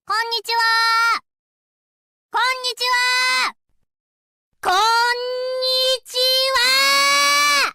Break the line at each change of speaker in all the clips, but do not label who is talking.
こんにちは。こんにちは。こんにちは。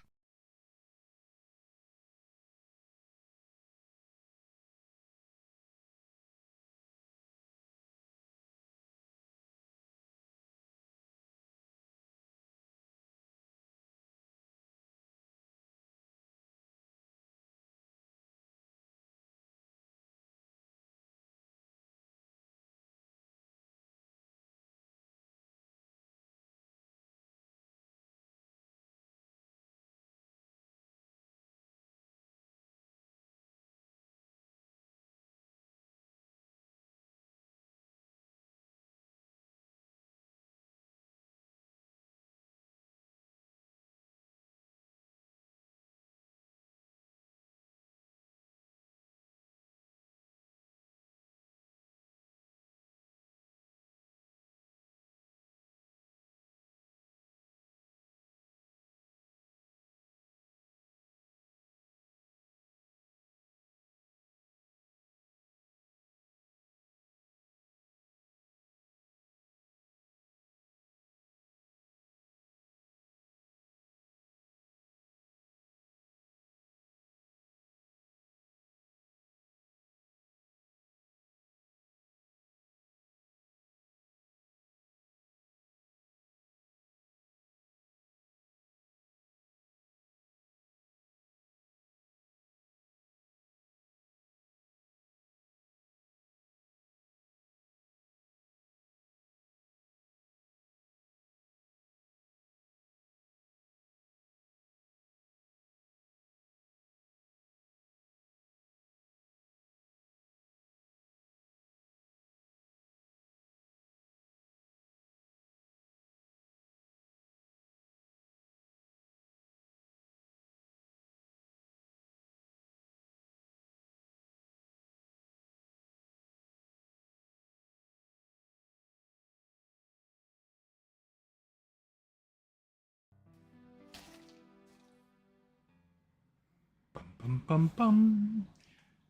Bum, bum, bum.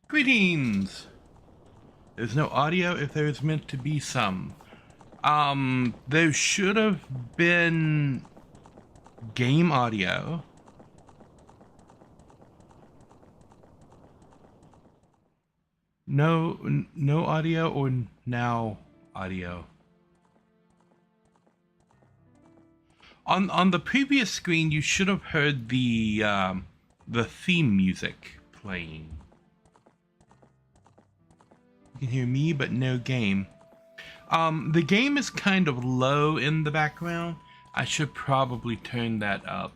Greetings! There's no audio if there's meant to be some. There should have been game audio. No audio or now audio. On the previous screen, you should have heard the theme music playing. You can hear me, but no game. The game is kind of low in the background. I should probably turn that up.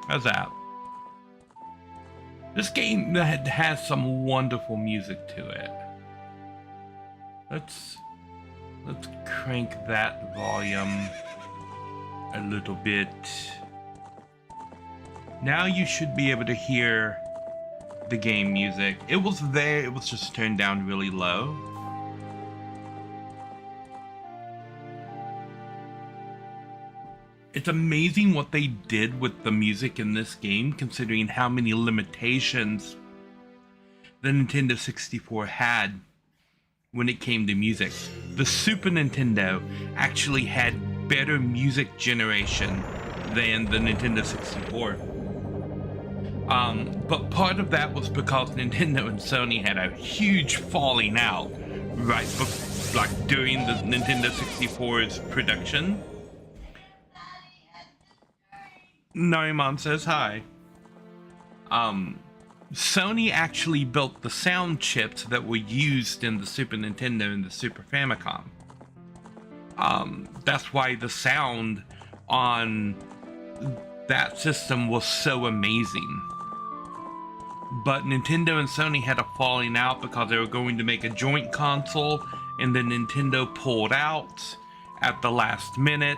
How's that? This game has some wonderful music to it. Let's crank that volume a little bit. Now you should be able to hear the game music. It was there, it was just turned down really low. It's amazing what they did with the music in this game, considering how many limitations the Nintendo 64 had when it came to music. The Super Nintendo actually had better music generation than the Nintendo 64. But part of that was because Nintendo and Sony had a huge falling out right like during the Nintendo 64's production. Narimon says hi. Sony actually built the sound chips that were used in the Super Nintendo and the Super Famicom. That's why the sound on that system was so amazing. But Nintendo and Sony had a falling out because they were going to make a joint console, and then Nintendo pulled out at the last minute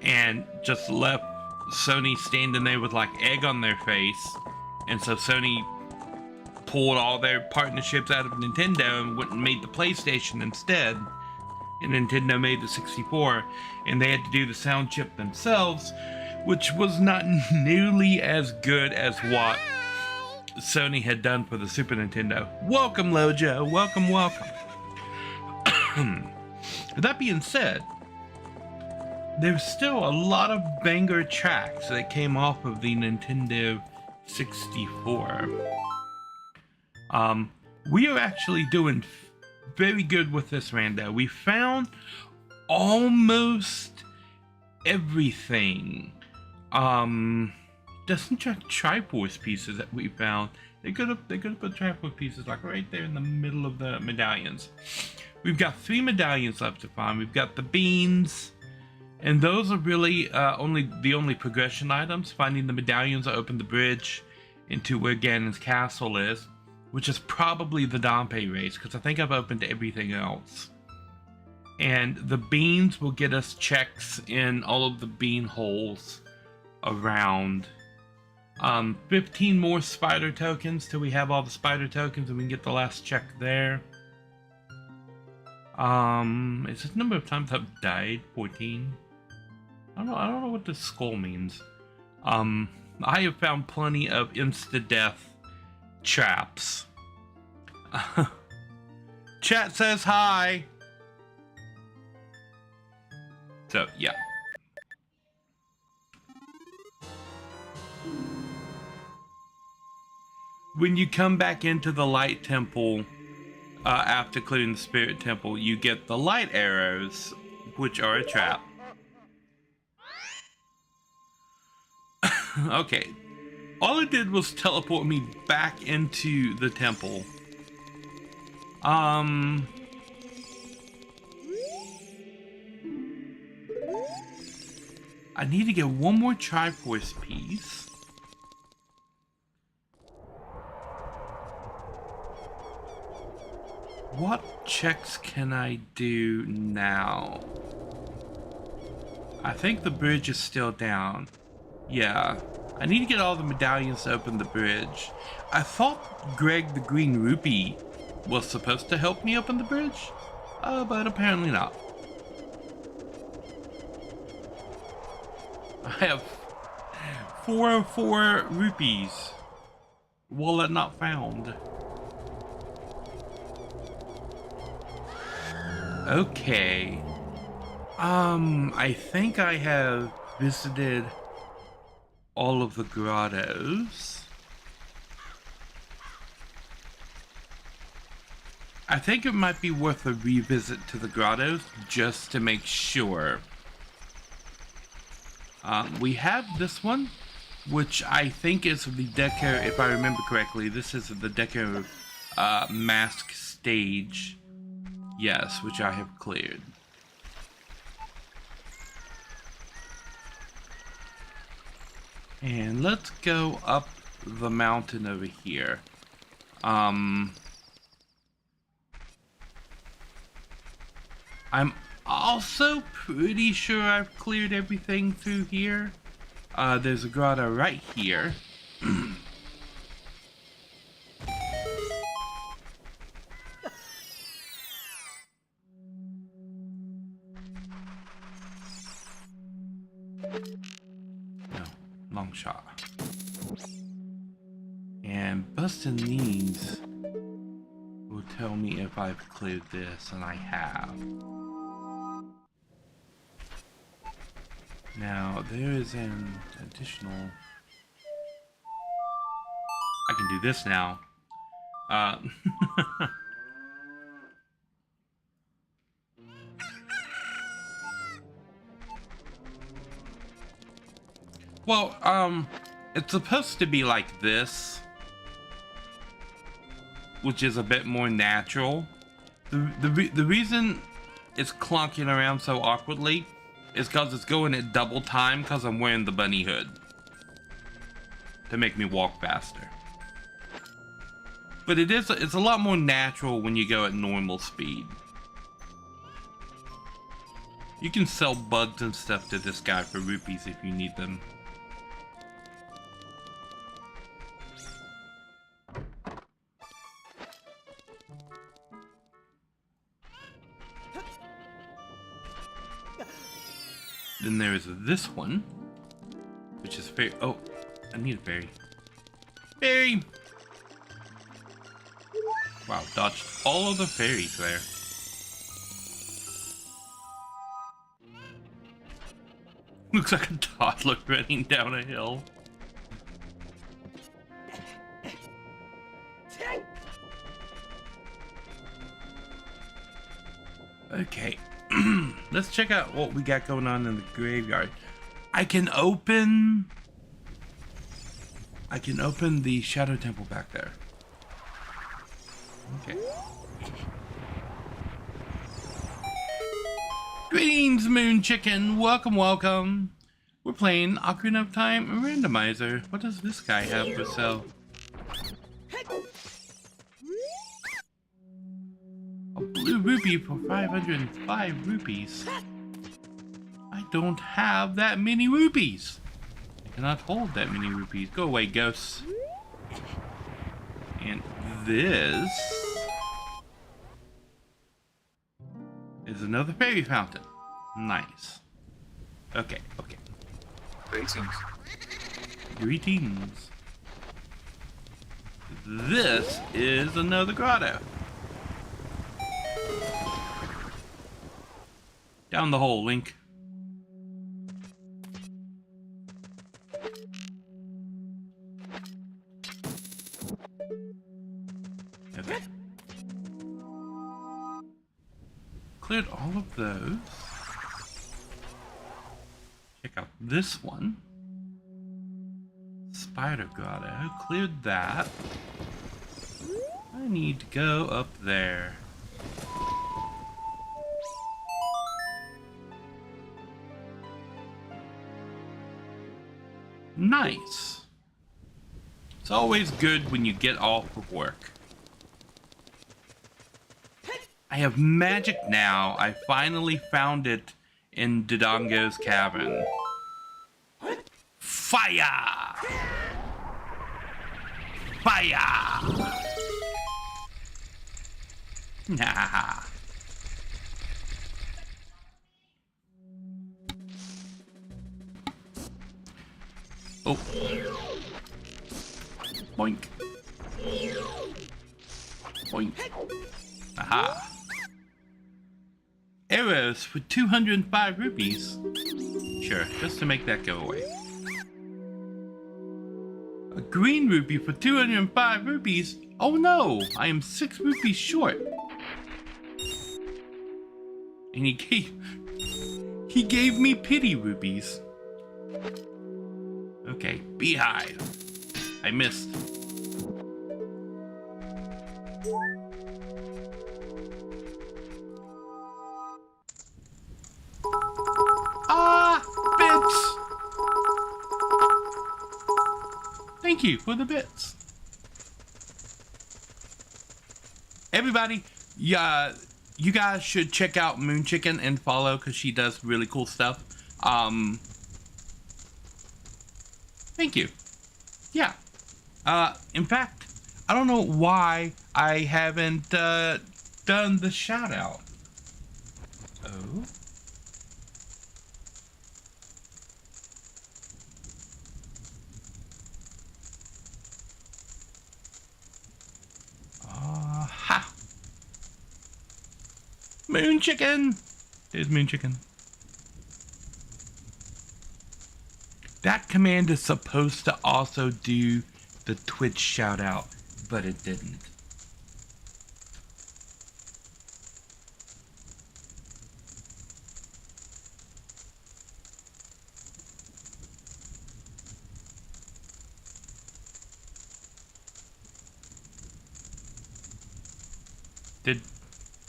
and just left Sony standing there with like egg on their face, and so Sony pulled all their partnerships out of Nintendo and went and made the PlayStation instead. And Nintendo made the 64, and they had to do the sound chip themselves, which was not nearly as good as what Sony had done for the Super Nintendo. Welcome, Lojo. Welcome, welcome. That being said, there's still a lot of banger tracks that came off of the Nintendo 64. We are actually doing very good with this rando. We found almost everything. Doesn't check Triforce pieces that we found. They could have put Triforce pieces like right there in the middle of the medallions. We've got 3 medallions left to find. We've got the beans, and those are really the only progression items. Finding the medallions that open the bridge into where Ganon's castle is, which is probably the Dompe race, because I think I've opened everything else. And the beans will get us checks in all of the bean holes around. 15 more spider tokens till we have all the spider tokens and we can get the last check there. Is this number of times I've died? 14? I don't know what this skull means. I have found plenty of insta-death traps. Chat says hi. So, yeah. When you come back into the light temple, after clearing the spirit temple, you get the light arrows, which are a trap. Okay. All it did was teleport me back into the temple. I need to get one more Triforce piece. What checks can I do now? I think the bridge is still down. Yeah. I need to get all the medallions to open the bridge. I thought Greg the Green Rupee was supposed to help me open the bridge, but apparently not. I have 404 rupees. Wallet not found. Okay. I think I have visited all of the grottos. I think it might be worth a revisit to the grottos just to make sure. We have this one, which I think is the Deco, if I remember correctly, this is the Deco mask stage. Yes, which I have cleared. And let's go up the mountain over here. I'm also pretty sure I've cleared everything through here. There's a grotto right here. No, long shot. And busting these will tell me if I've cleared this, and I have. Now, there is an additional... I can do this now. Well, it's supposed to be like this, which is a bit more natural. The reason it's clunking around so awkwardly is because it's going at double time because I'm wearing the bunny hood to make me walk faster. But it's a lot more natural when you go at normal speed. You can sell bugs and stuff to this guy for rupees if you need them. then there is this one, which is fairy. Oh, I need a fairy. Fairy! Wow, dodged all of the fairies there. Looks like a toddler running down a hill. Okay, let's check out what we got going on in the graveyard. I can open the Shadow Temple back there. Okay. Greetings, Moon Chicken. Welcome, welcome. We're playing Ocarina of Time Randomizer. What does this guy have for sale? A blue rupee for 505 rupees. I don't have that many rupees. I cannot hold that many rupees. Go away, ghosts. And this is another fairy fountain. Nice. Okay, okay.
Greetings.
Greetings. This is another grotto. Down the hole, Link. Okay. Cleared all of those. Check out this one. Spider grotto. Cleared that. I need to go up there. Nice. It's always good when you get off of work. I have magic now. I finally found it in Dodongo's cabin. Fire! Fire! Nah. Oh. Boink. Boink. Aha. Arrows for 205 rupees. Sure, just to make that go away. A green rupee for 205 rupees? Oh no, I am 6 rupees short. And he gave me pity rupees. Okay, beehive. I missed. Ah, bits. Thank you for the bits. Everybody, yeah, you guys should check out Moon Chicken and follow because she does really cool stuff. Thank you. Yeah. In fact, I don't know why I haven't done the shout out. Oh. Ha. Moon Chicken. There's Moon Chicken. That command is supposed to also do the Twitch shout out, but it didn't.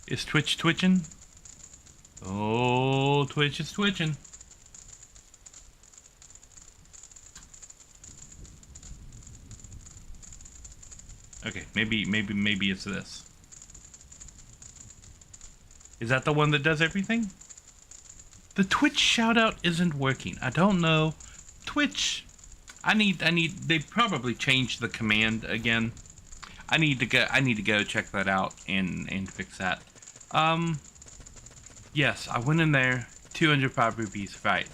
Is Twitch twitching? Oh, Twitch is twitching. Okay, maybe it's this. Is that the one that does everything? The Twitch shoutout isn't working. I don't know. Twitch. They probably changed the command again. I need to go check that out and fix that. Yes, I went in there. 205 rupees, right.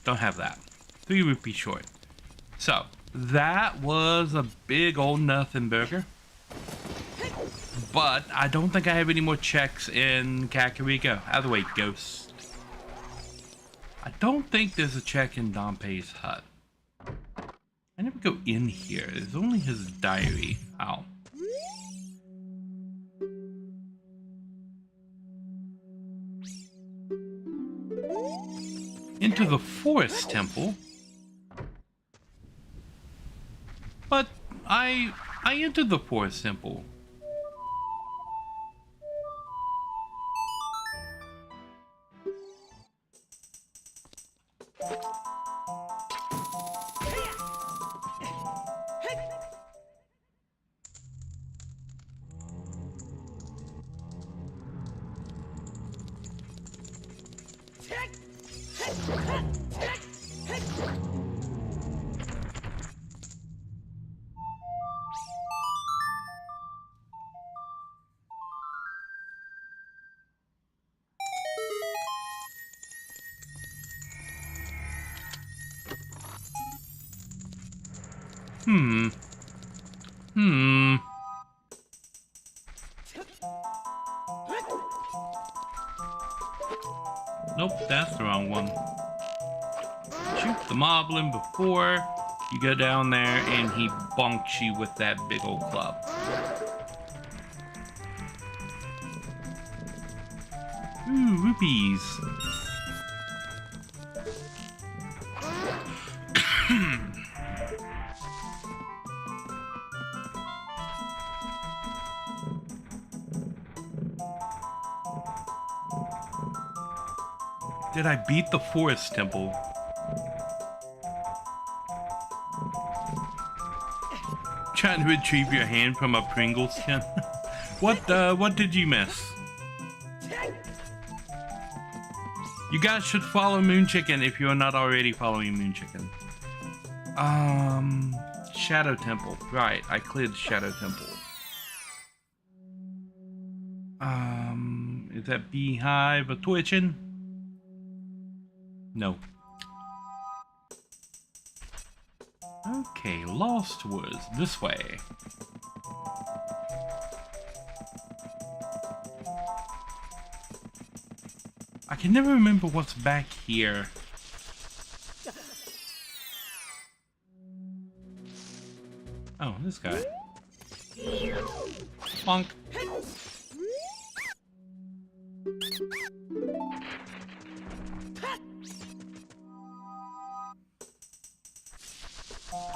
don't have that. 3 rupees short. So, that was a big old nothing burger. But I don't think I have any more checks in Kakariko. Out of the way, ghost. I don't think there's a check in Dampé's hut. I never go in here. There's only his diary. Ow. Into the forest temple. But I entered the forest temple. Nope, that's the wrong one. Shoot the moblin before you go down there and he bonks you with that big old club. Ooh, rupees. Did I beat the forest temple? Trying to retrieve your hand from a Pringles tin? What did you miss? You guys should follow Moon Chicken if you are not already following Moon Chicken. Shadow Temple. Right, I cleared the Shadow Temple. Is that beehive a twitching? No. Okay, Lost Woods. This way. I can never remember what's back here. Oh, this guy. Bonk.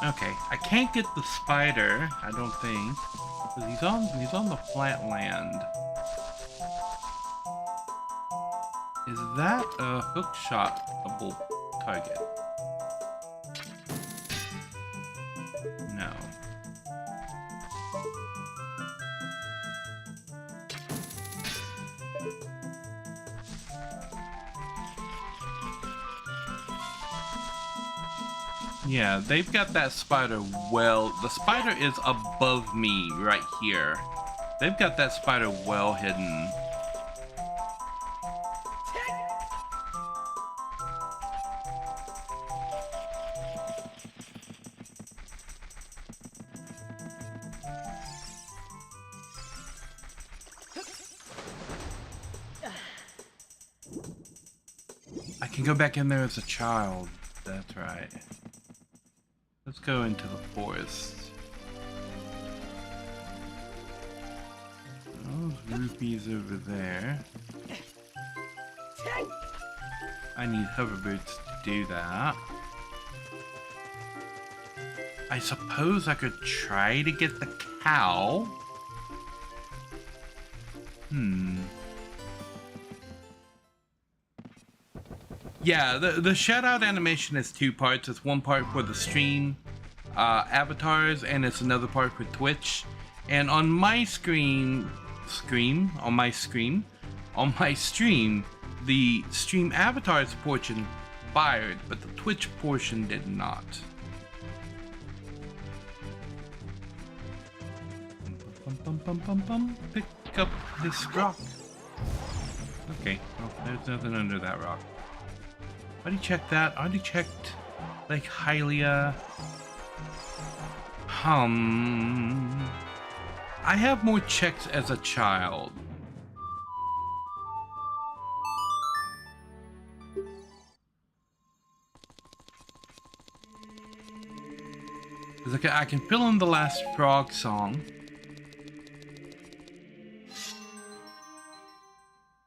Okay, I can't get the spider, I don't think, because he's on the flat land. Is that a hook shotable target? No. Yeah, they've got that spider well. The spider is above me right here. They've got that spider well hidden. I can go back in there as a child. That's right. Let's go into the forest. Those rupees over there. I need hover boots to do that. I suppose I could try to get the cow. Yeah, the shout-out animation is 2 parts. It's one part for the stream avatars, and it's another part for Twitch. And on my stream, the stream avatars portion fired, but the Twitch portion did not. Pick up this rock. Okay, well, there's nothing under that rock. already checked that. I already checked Lake Hylia. I have more checks as a child. I can fill in the last frog song.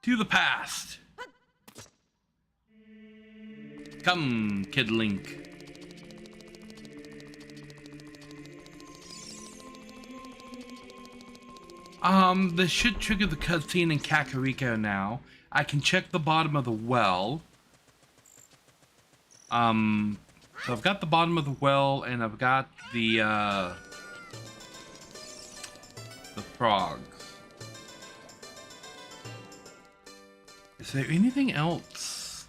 To the past. Come, Kid Link. This should trigger the cutscene in Kakariko now. I can check the bottom of the well. So I've got the bottom of the well, and I've got the frogs. Is there anything else?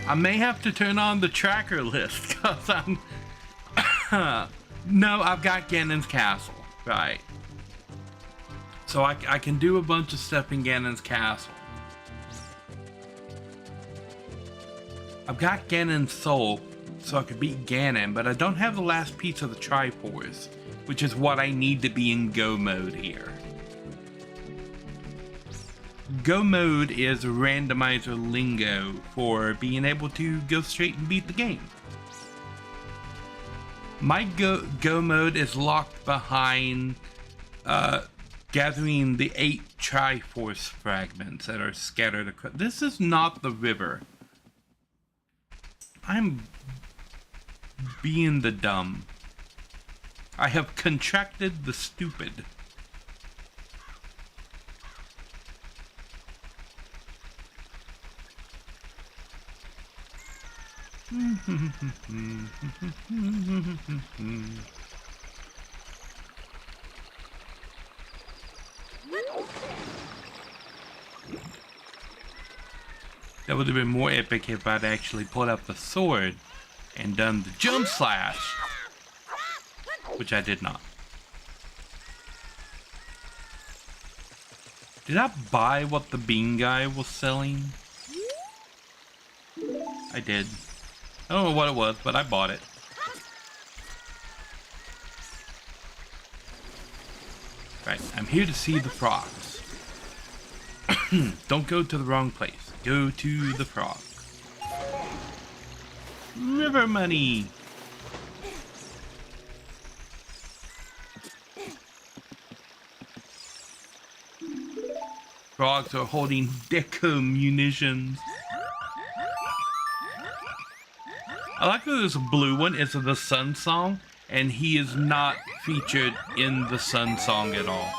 I may have to turn on the tracker list, because I'm... No, I've got Ganon's Castle, right. So I can do a bunch of stuff in Ganon's Castle. I've got Ganon's soul, so I could beat Ganon, but I don't have the last piece of the Triforce, which is what I need to be in Go mode here. Go mode is randomizer lingo for being able to go straight and beat the game. My go mode is locked behind gathering the 8 Triforce fragments that are scattered across. This is not the river. I'm being the dumb. I have contracted the stupid. That would have been more epic if I'd actually pulled up the sword and done the jump slash, which I did not. Did I buy what the bean guy was selling? I did. I don't know what it was, but I bought it. Right, I'm here to see the frogs. Don't go to the wrong place. Go to the frogs. River money. Frogs are holding deco munitions. I like that there's a blue one. It's the Sun Song, and he is not featured in the Sun Song at all.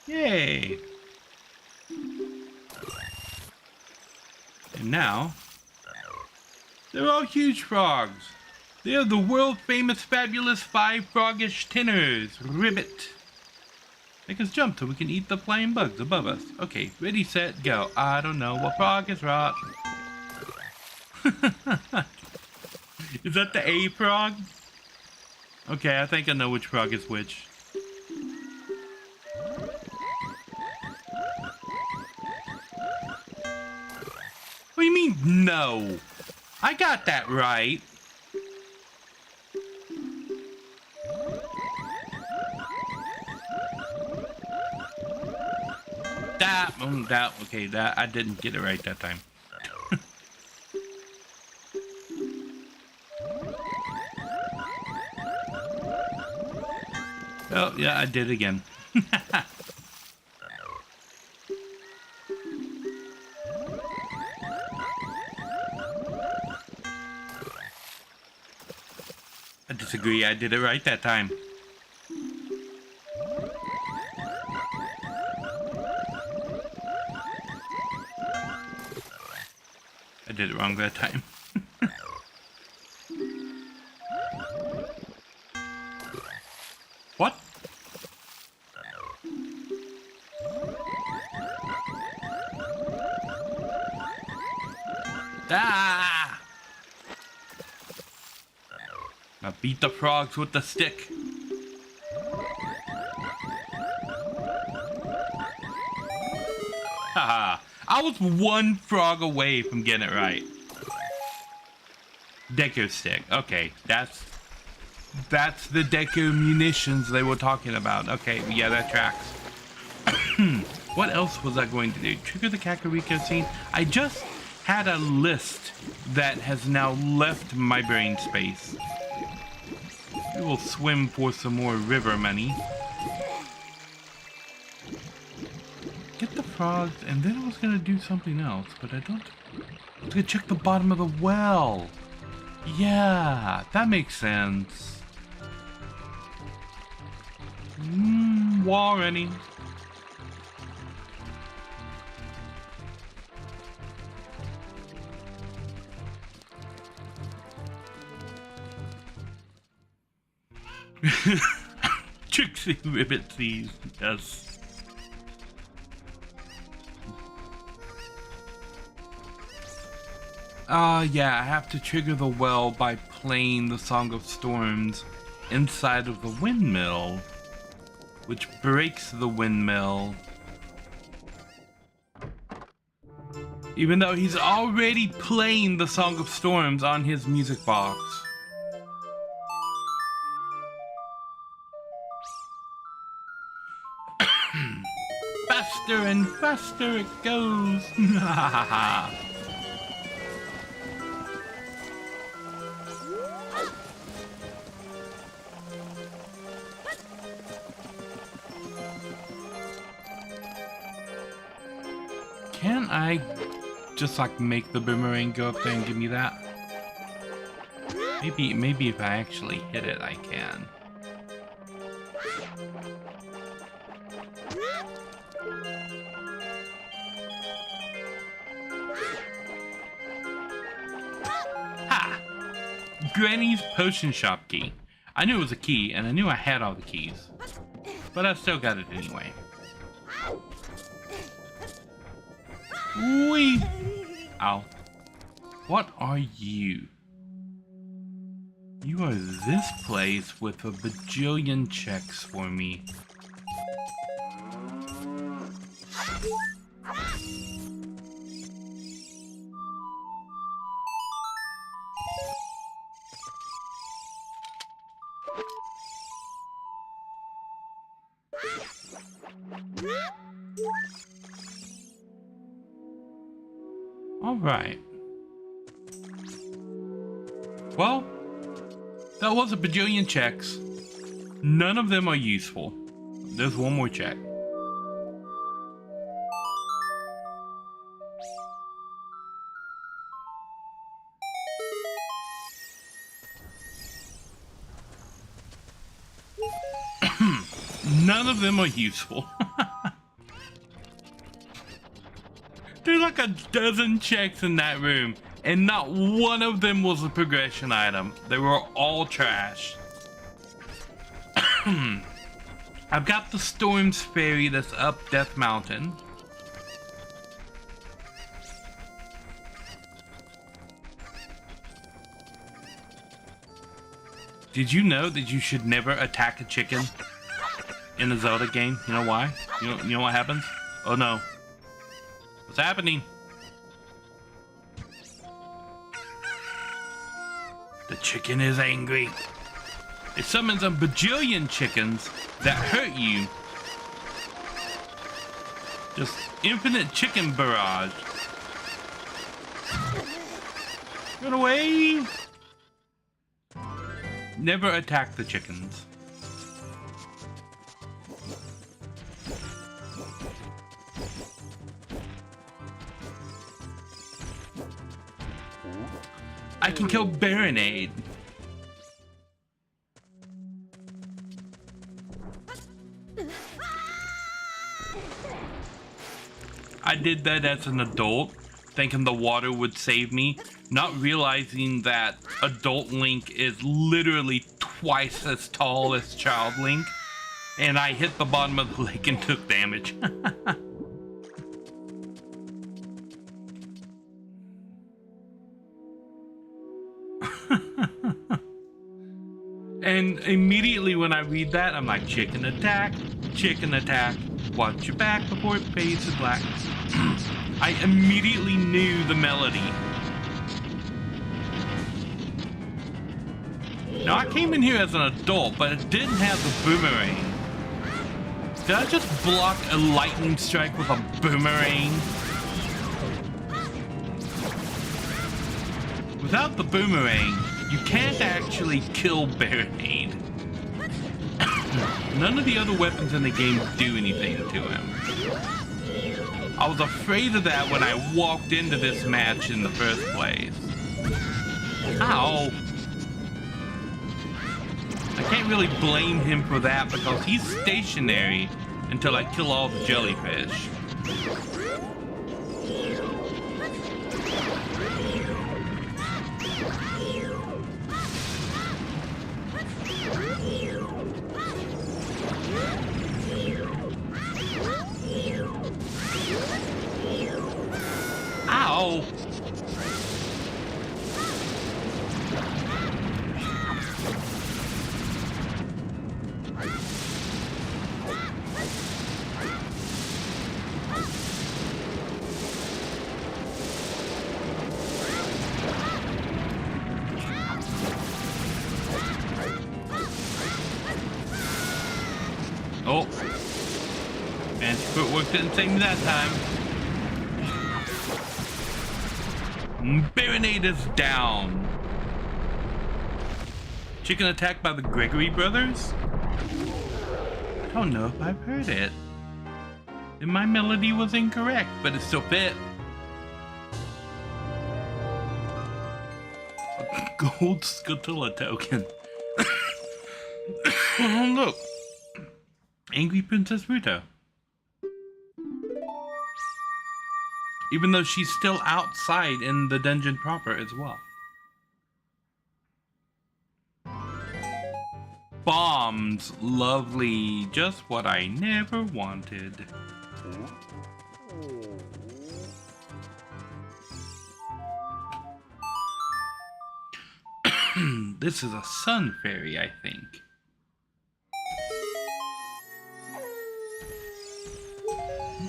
Yay! And now, they're all huge frogs. They are the world famous fabulous 5 froggish tenors. Ribbit. Make us jump so we can eat the flying bugs above us. Okay, ready, set, go. I don't know what frog is rot. Is that the A frog? Okay, I think I know which frog is which. What do you mean, no? I got that right. Okay, that I didn't get it right that time. Oh, yeah, I did again. I disagree, I did it right that time. I did it wrong that time. What? Ah! Now beat the frogs with the stick. Haha, I was one frog away from getting it right. Deco stick. Okay, that's the Deco munitions they were talking about. Okay, yeah, that tracks. What else was I going to do? Trigger the Kakariko scene? I just had a list that has now left my brain space. We will swim for some more river money. Get the frogs, and then I was gonna do something else, but I don't. I was gonna check the bottom of the well. Yeah, that makes sense. Wall running. Trixie ribbit thieves, yes. Yeah, I have to trigger the well by playing the Song of Storms inside of the windmill, which breaks the windmill. Even though he's already playing the Song of Storms on his music box. Faster and faster it goes. Can I just like make the boomerang go up there and give me that? Maybe if I actually hit it, I can. Ha! Granny's potion shop key. I knew it was a key, and I knew I had all the keys, but I still got it anyway. Wee! Ow. What are you? You are this place with a bajillion checks for me. All right. Well, that was a bajillion checks. None of them are useful. There's one more check. None of them are useful. There's like a dozen checks in that room, and not one of them was a progression item. They were all trash. I've got the Storms Ferry that's up Death Mountain. Did you know that you should never attack a chicken in a Zelda game? You know why? You know what happens? Oh no. What's happening? The chicken is angry. It summons a bajillion chickens that hurt you. Just infinite chicken barrage. Run away! Never attack the chickens. I can kill Baronade. I did that as an adult, thinking the water would save me, not realizing that adult Link is literally twice as tall as child Link, and I hit the bottom of the lake and took damage. And immediately when I read that, I'm like, chicken attack, watch your back before it fades to black. I immediately knew the melody. Now, I came in here as an adult, but it didn't have the boomerang. Did I just block a lightning strike with a boomerang? Without the boomerang, you can't actually kill Barricade. None of the other weapons in the game do anything to him. I was afraid of that when I walked into this match in the first place. Ow! I can't really blame him for that because he's stationary until I kill all the jellyfish. Ow! Oh, fancy footwork didn't save me that time. Baronade is down. Chicken attack by the Gregory brothers? I don't know if I've heard it. And my melody was incorrect, but it still fit. A gold Scutilla token. Oh, look. Angry Princess Ruto. Even though she's still outside in the dungeon proper as well. Bombs. Lovely. Just what I never wanted. This is a sun fairy, I think.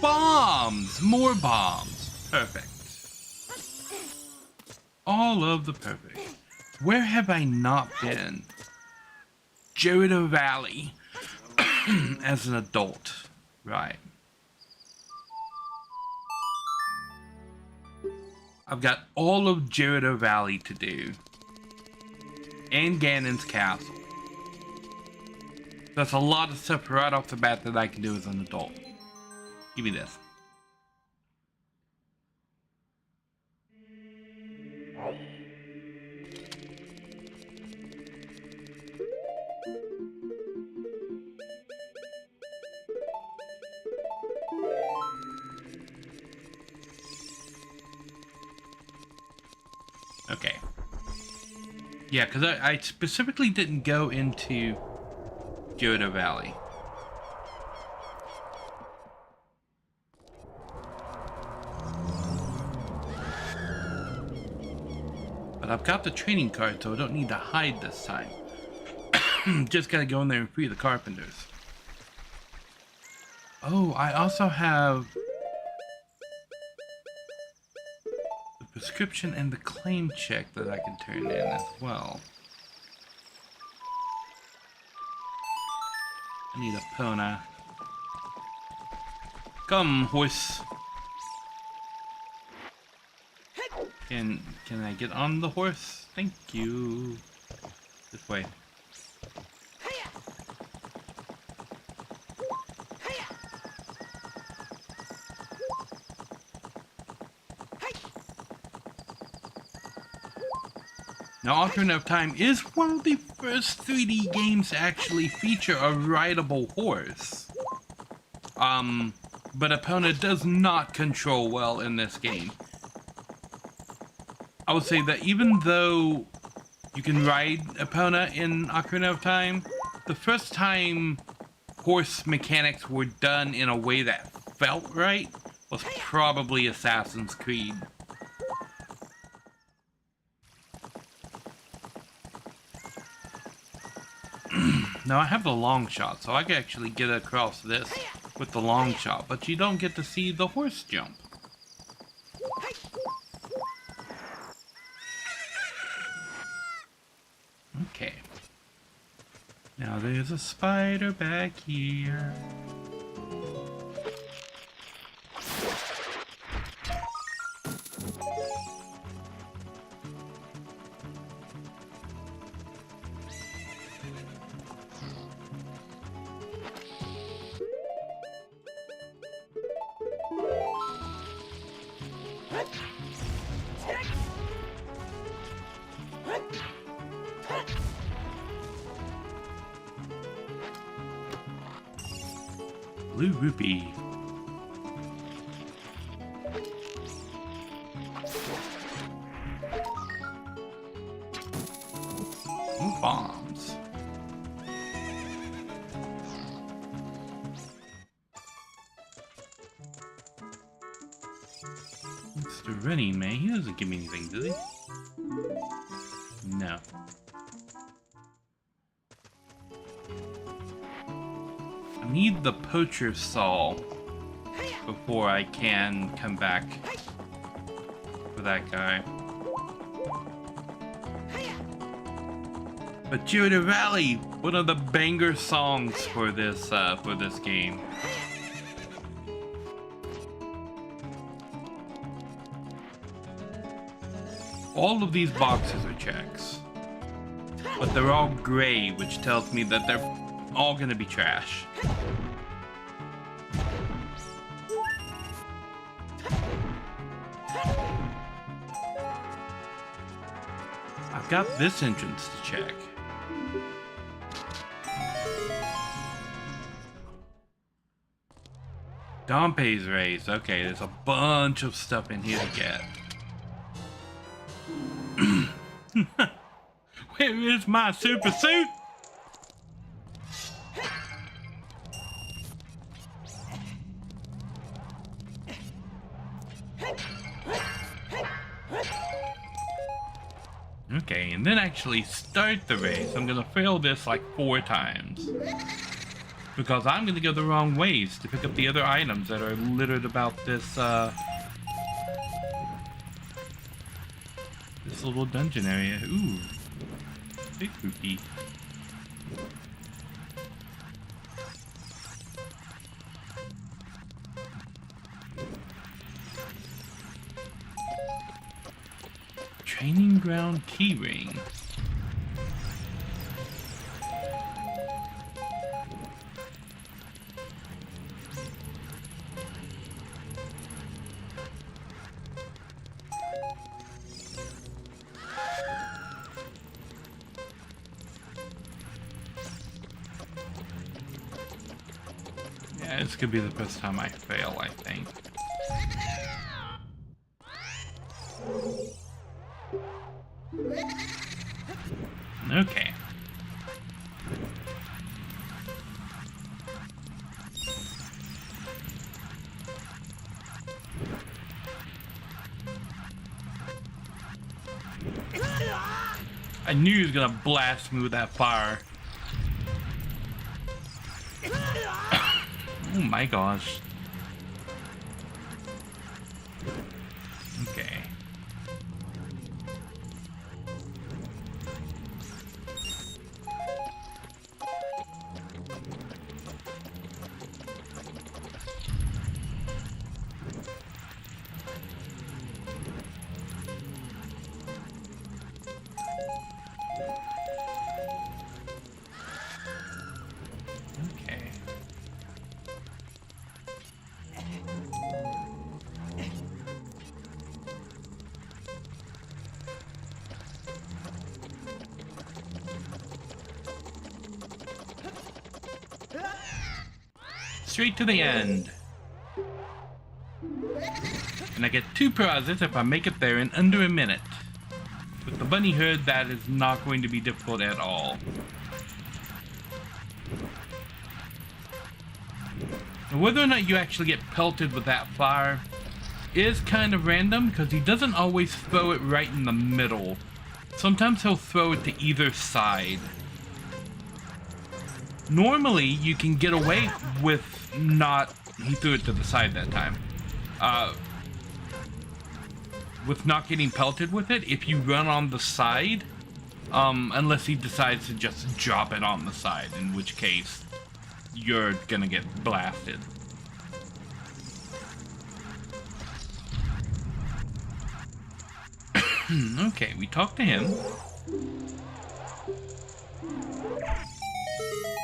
Bombs! More bombs. Perfect. All of the perfect. Where have I not been? Gerudo Valley. As an adult. Right. I've got all of Gerudo Valley to do. And Ganon's Castle. That's a lot of stuff right off the bat that I can do as an adult. Give me this. Okay. Yeah, because I specifically didn't go into Gerudo Valley. But I've got the training card, so I don't need to hide this time. Just gotta go in there and free the carpenters. Oh, I also have the prescription and the claim check that I can turn in as well. I need a Pona. Come, horse. Can I get on the horse? Thank you. This way. Now, Ocarina of Time is one of the first 3D games to actually feature a rideable horse. But Epona does not control well in this game. I would say that even though you can ride Epona in Ocarina of Time, the first time horse mechanics were done in a way that felt right was probably Assassin's Creed. Now I have the long shot, so I can actually get across this with the long shot, but you don't get to see the horse jump. Now there's a spider back here. Blue rupee. More bombs. Mr. Running Man, he doesn't give me anything, does he? No. I need the poacher saw before I can come back for that guy. But Cheer to Rally, one of the banger songs for this game. All of these boxes are checks, but they're all gray, which tells me that they're all gonna be trash. I've got this entrance to check. Dompe's raised. Okay, there's a bunch of stuff in here to get. Where is my super suit? Okay, and then actually start the race. I'm gonna fail this like 4 times. Because I'm gonna go the wrong ways to pick up the other items that are littered about this, this little dungeon area. Ooh. Big rupee. Training ground keyring. Yeah, this could be the first time I fail, I think. Okay. I knew he was gonna blast me with that fire. Oh my gosh. Okay. Straight to the end. And I get 2 prizes if I make it there in under a minute. With the bunny hood, that is not going to be difficult at all. And whether or not you actually get pelted with that fire is kind of random, because he doesn't always throw it right in the middle. Sometimes he'll throw it to either side. Normally, you can get away with not... He threw it to the side that time. With not getting pelted with it, if you run on the side Unless he decides to just drop it on the side, in which case you're gonna get blasted. Okay, we talked to him.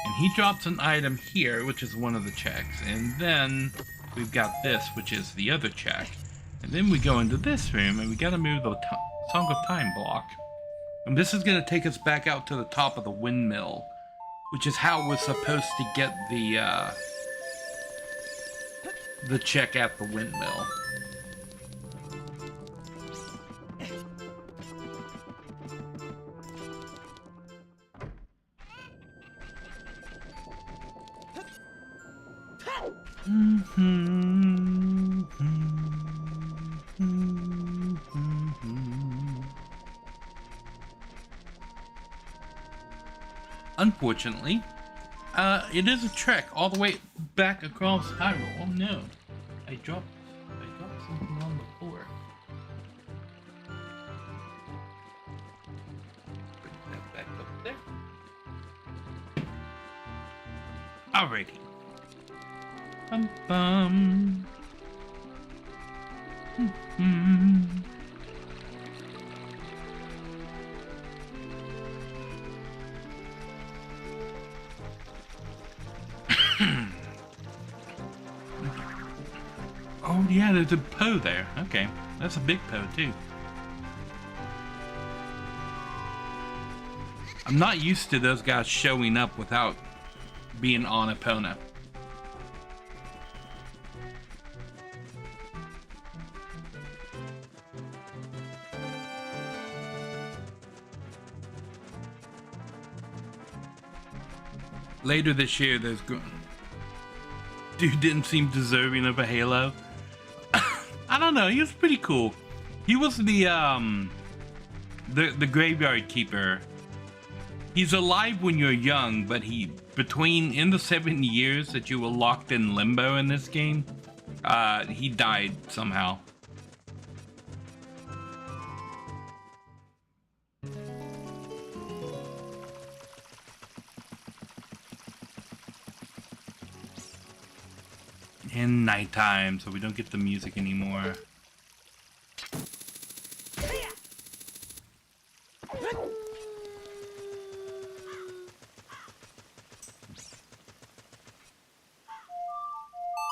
And he drops an item here, which is one of the checks. And then we've got this, which is the other check. And then we go into this room, and we gotta move the Song of Time block. And this is gonna take us back out to the top of the windmill, which is how we're supposed to get the check at the windmill. Unfortunately, it is a trek all the way back across Hyrule. Oh no, I dropped something on the floor. Bring that back up there. Alrighty. Bum bum. Oh yeah, there's a Poe there. Okay, that's a big Poe too. I'm not used to those guys showing up without being on Epona. Later this year, there's dude didn't seem deserving of a Halo. I don't know. He was pretty cool. He was the graveyard keeper. He's alive when you're young, but in the 7 years that you were locked in limbo in this game, he died somehow. In nighttime, so we don't get the music anymore.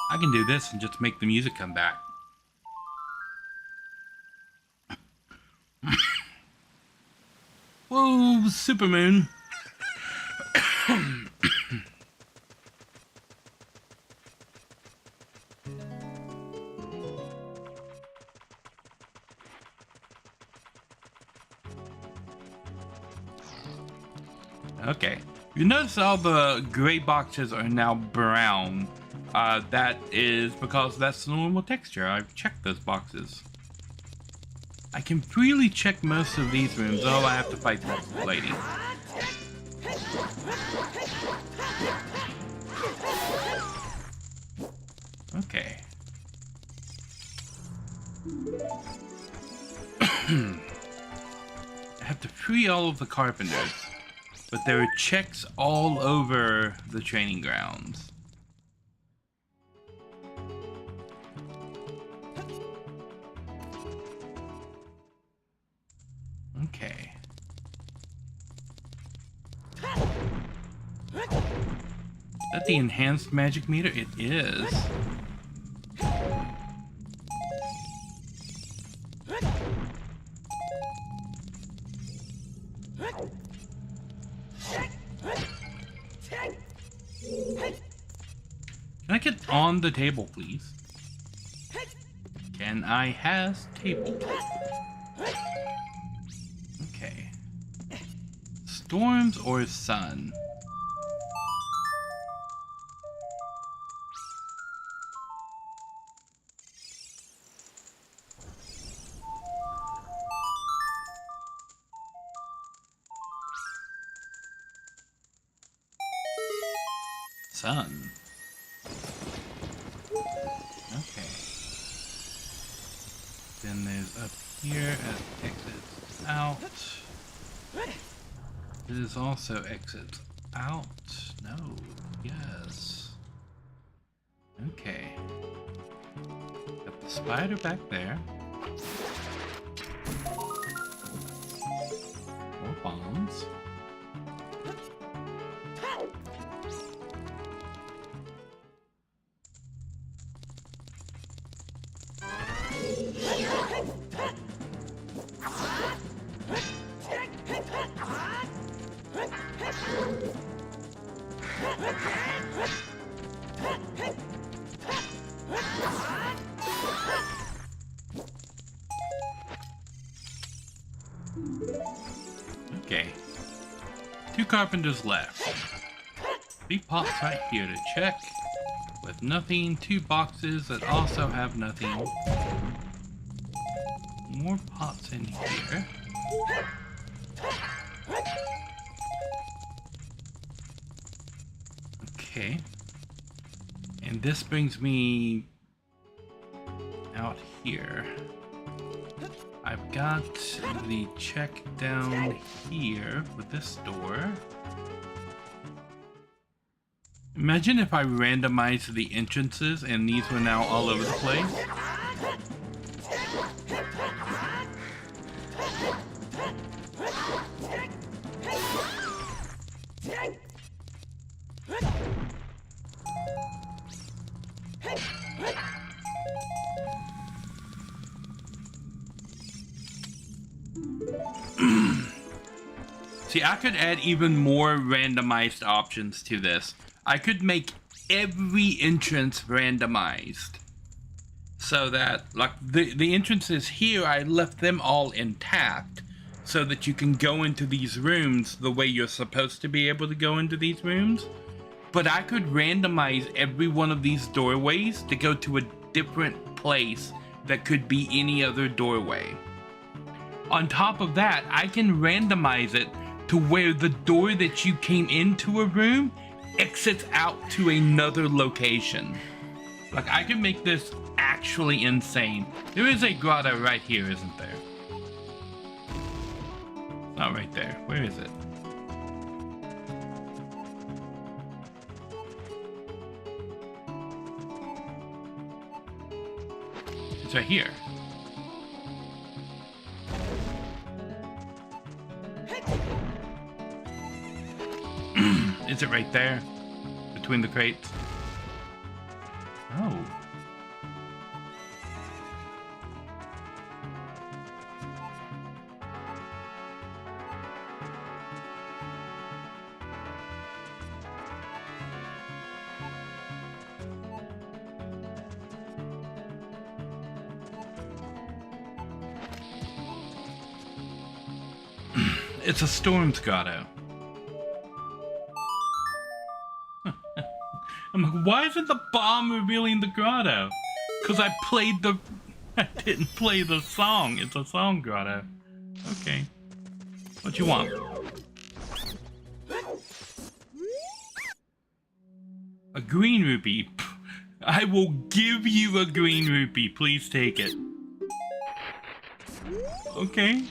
I can do this and just make the music come back. Whoa, Supermoon. Okay. You notice all the gray boxes are now brown. That is because that's the normal texture. I've checked those boxes. I can freely check most of these rooms. Oh, I have to fight this lady. Okay. I have to free all of the carpenters. But there are checks all over the training grounds. Okay. Is that the enhanced magic meter? It is. Can I get on the table, please? Can I has table? Okay. Storms or sun? Sun. Okay. Then there's up here as exits out. This also exits out. No. Yes. Okay. Got the spider back there. More bombs. Okay. 2 carpenters left. 3 pots right here to check. With nothing. 2 boxes that also have nothing. More pots in here. Okay. And this brings me out here. I've got the check down here with this door. Imagine if I randomized the entrances and these were now all over the place. See, I could add even more randomized options to this. I could make every entrance randomized. So that, like, the entrances here, I left them all intact. So that you can go into these rooms the way you're supposed to be able to go into these rooms. But I could randomize every one of these doorways to go to a different place that could be any other doorway. On top of that, I can randomize it to where the door that you came into a room exits out to another location. Like, I can make this actually insane. There is a grotto right here, isn't there? It's not right there. Where is it? It's right here. Is it right there? Between the crates? Oh. It's a storm's grotto. I'm like, why isn't the bomb revealing the grotto? Because I didn't play the song. It's a song grotto. Okay. What you want? A green rupee. I will give you a green rupee. Please take it. Okay.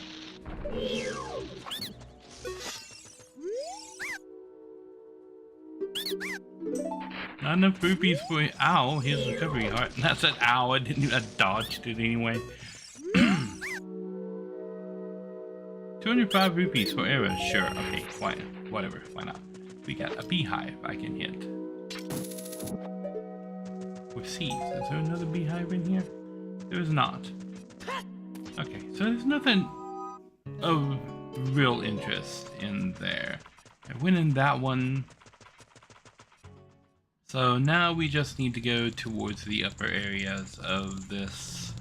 Not enough rupees for it. Ow, here's a recovery heart. And that said ow, I dodged it anyway. 205 rupees for arrows, sure. Okay, fine. Whatever, why not? We got a beehive I can hit. With seeds. Is there another beehive in here? There is not. Okay, so there's nothing of real interest in there. I went in that one. So now we just need to go towards the upper areas of this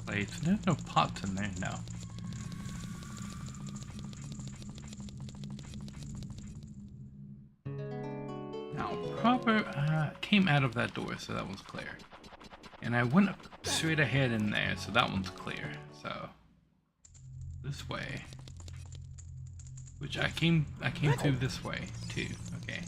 place. There's no pots in there, no. Now, came out of that door, so that one's clear. And I went straight ahead in there, so that one's clear. So, this way. Which I came through this way, too. Okay.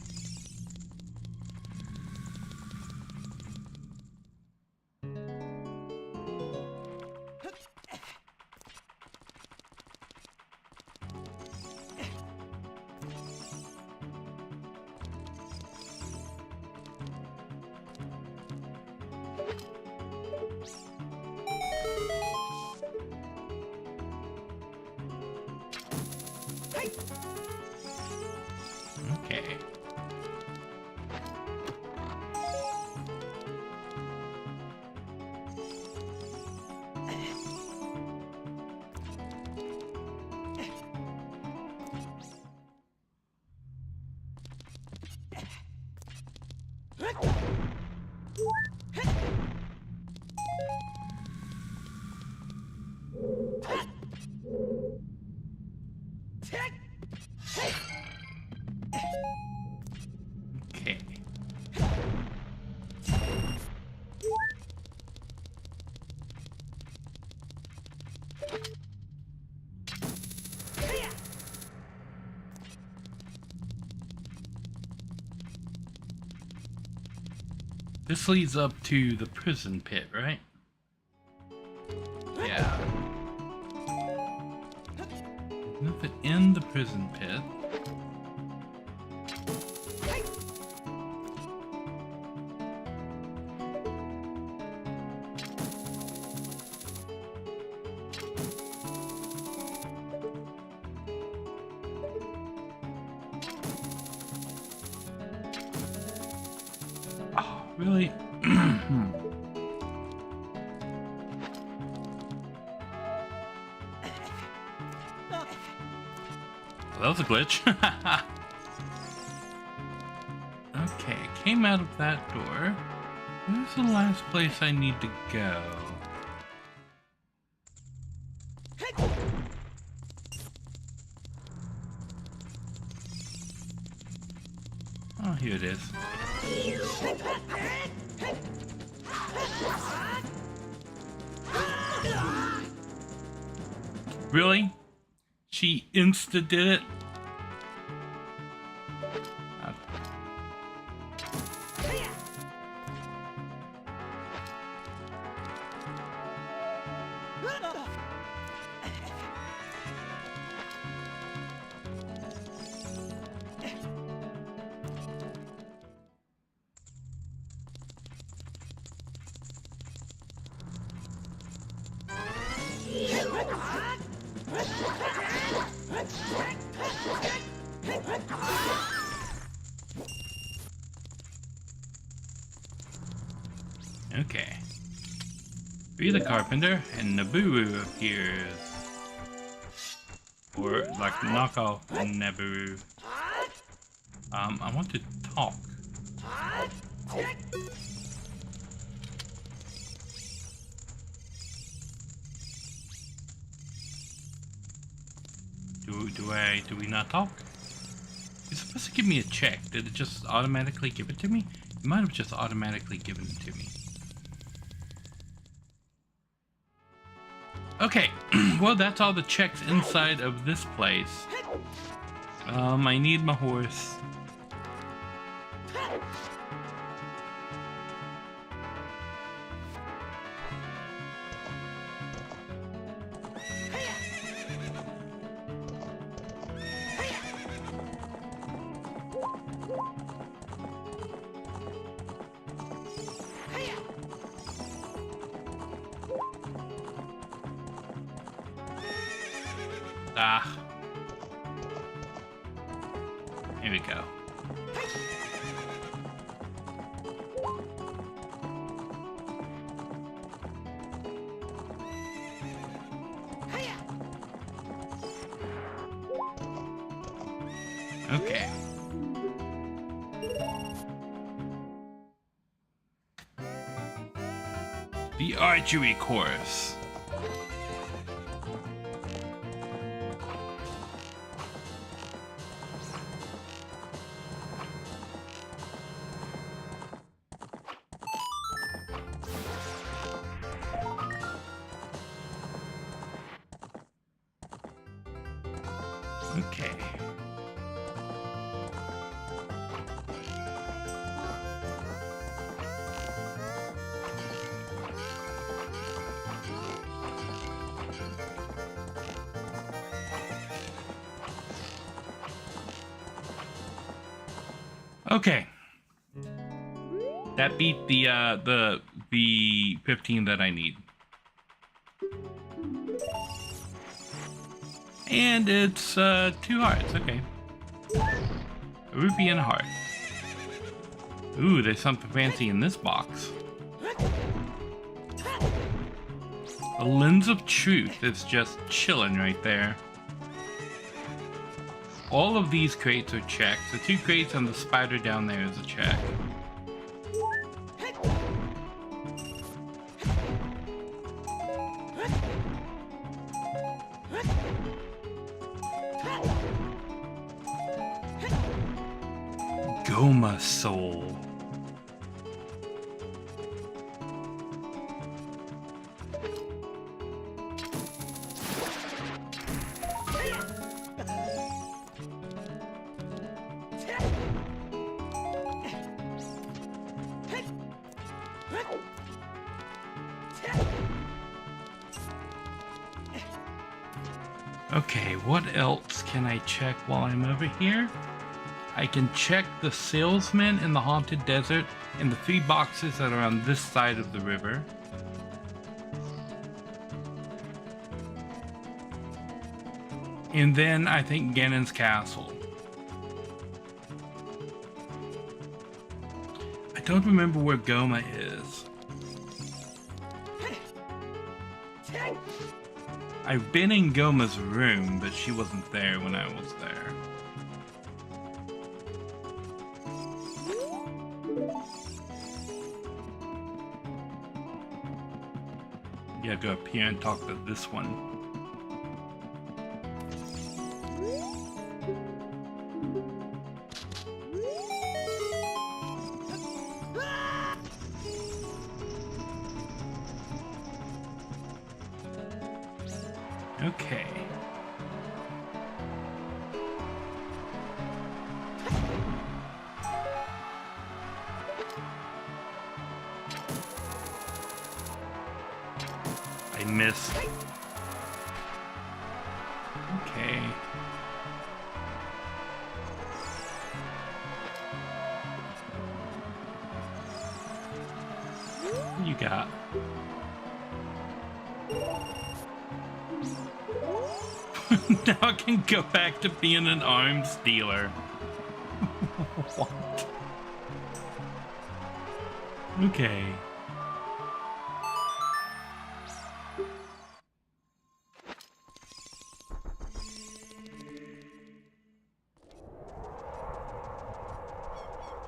Okay. Okay. This leads up to the prison pit, right? Yeah. Move it in the prison pit. Oh, really? That was a glitch. Okay, came out of that door. Where's the last place I need to go? Oh, here it is. Really? She insta did it? Okay. Be the carpenter, and Naboo appears. Or, like, knock off Naboo. I want to talk. Do we not talk? It's supposed to give me a check. Did it just automatically give it to me? It might have just automatically given it to me. Okay, well that's all the checks inside of this place. I need my horse. Ah. Here we go. Okay. The archery course. Okay. Okay. That beat the 15 that I need. And it's 2 hearts, okay. A rupee and a heart. Ooh, there's something fancy in this box. A lens of truth is just chilling right there. All of these crates are checked. The 2 crates and the spider down there is a check. Goma soul. Okay, what else can I check while I'm over here? I can check the salesman in the haunted desert and the 3 boxes that are on this side of the river. And then I think Ganon's castle. I don't remember where Goma is. I've been in Goma's room, but she wasn't there when I was there. You gotta go up here and talk to this one. Okay. I missed. Okay. What you got? Now I can go back to being an arms dealer. What? Okay.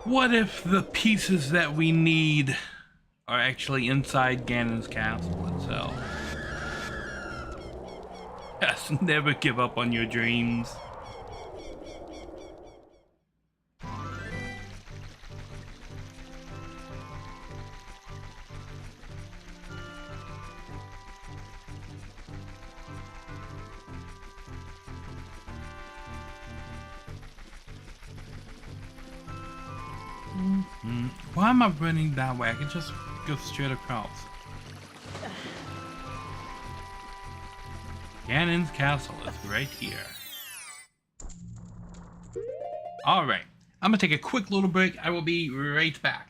What if the pieces that we need are actually inside Ganon's castle itself? Yes, never give up on your dreams. Why am I running that way? I can just go straight across. Ganon's castle is right here. Alright, I'm gonna take a quick little break. I will be right back.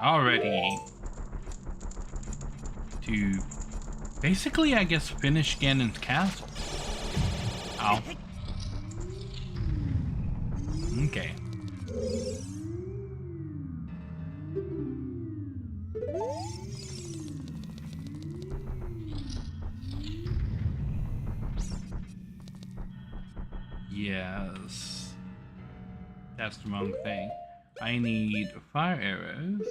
already to basically, I guess, finish Ganon's castle. Ow. Okay. Yes. That's the wrong thing. I need fire arrows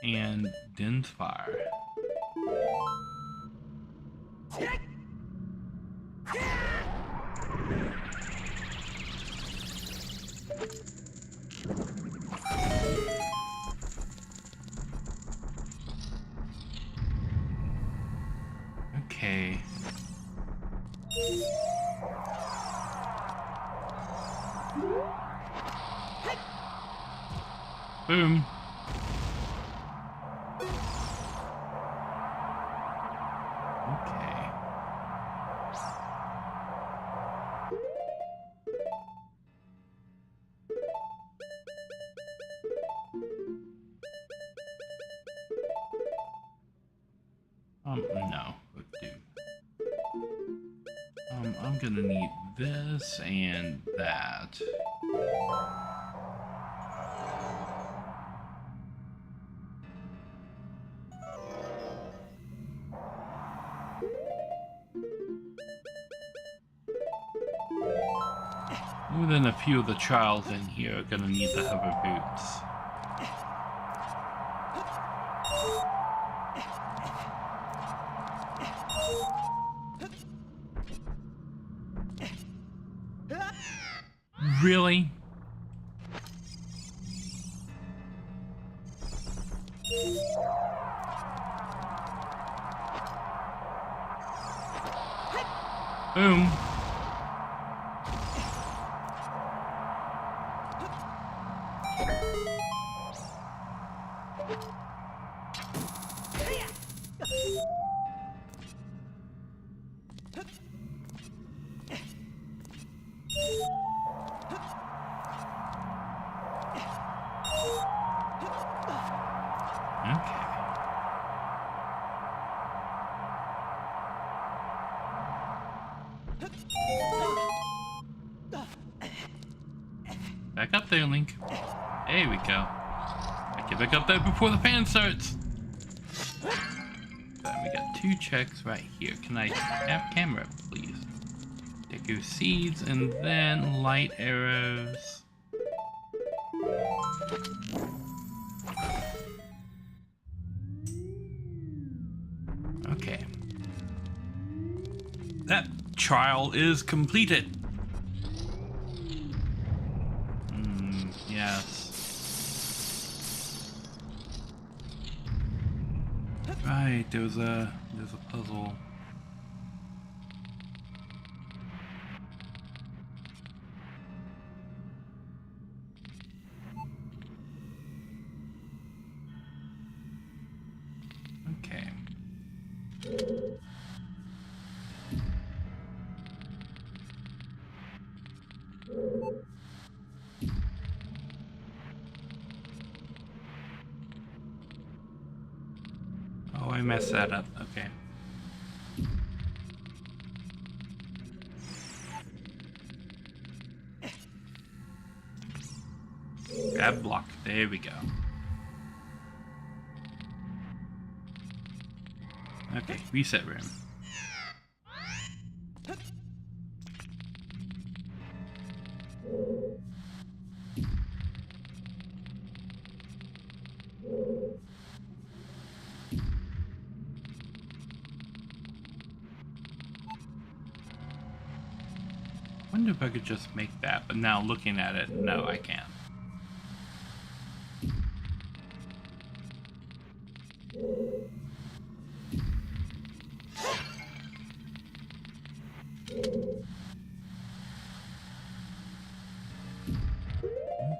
and dense fire. Okay. Boom. Okay. No, would do. I'm gonna need this and that. More than a few of the trials in here are gonna need the hover boots. Really? Boom. Back up there, Link. There we go. I get back up there before the fan starts. But we got 2 checks right here. Can I have camera, please? Deku seeds and then light arrows. Okay. That trial is completed. Yes. Right, there's a puzzle. Okay. Oh, I messed that up. Okay. Grab block. There we go. Okay, reset room. Wonder if I could just make that, but now looking at it, no, I can't.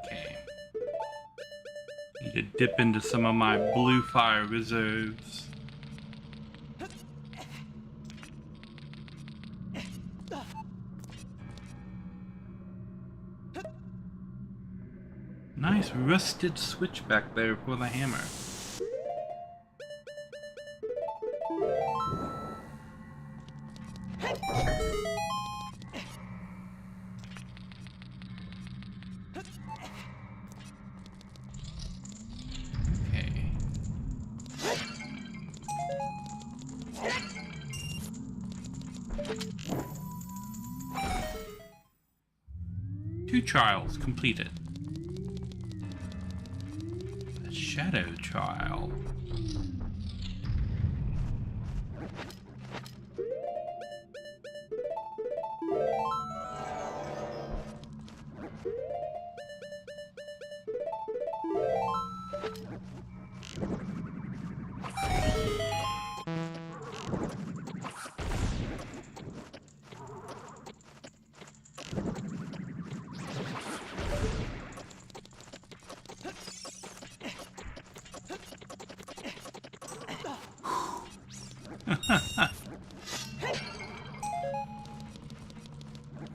Okay. Need to dip into some of my blue fire reserves. Nice nice rusted switch back there for the hammer. Okay. Two trials completed. A shadow trial.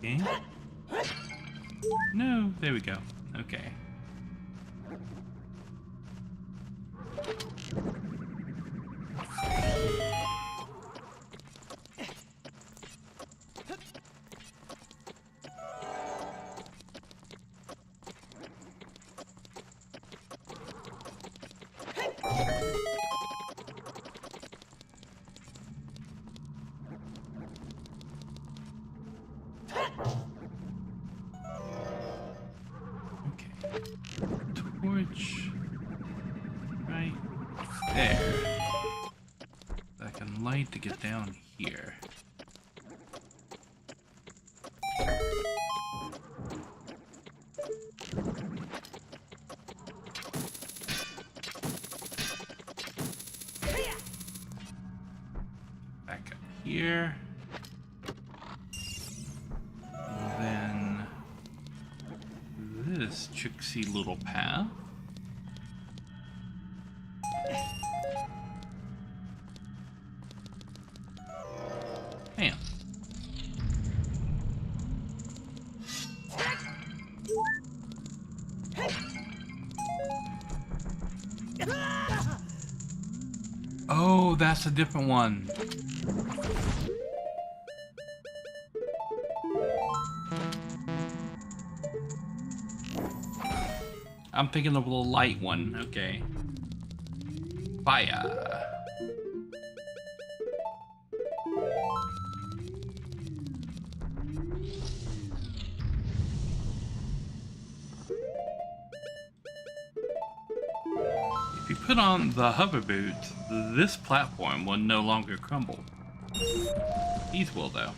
Okay. No, there we go. Okay. Torch right there. I can light to get down here. Back up here. This tricksy little path. Bam. Oh, that's a different one. I'm thinking of the light one. Okay. Fire. If you put on the hover boots, this platform will no longer crumble. These will, though.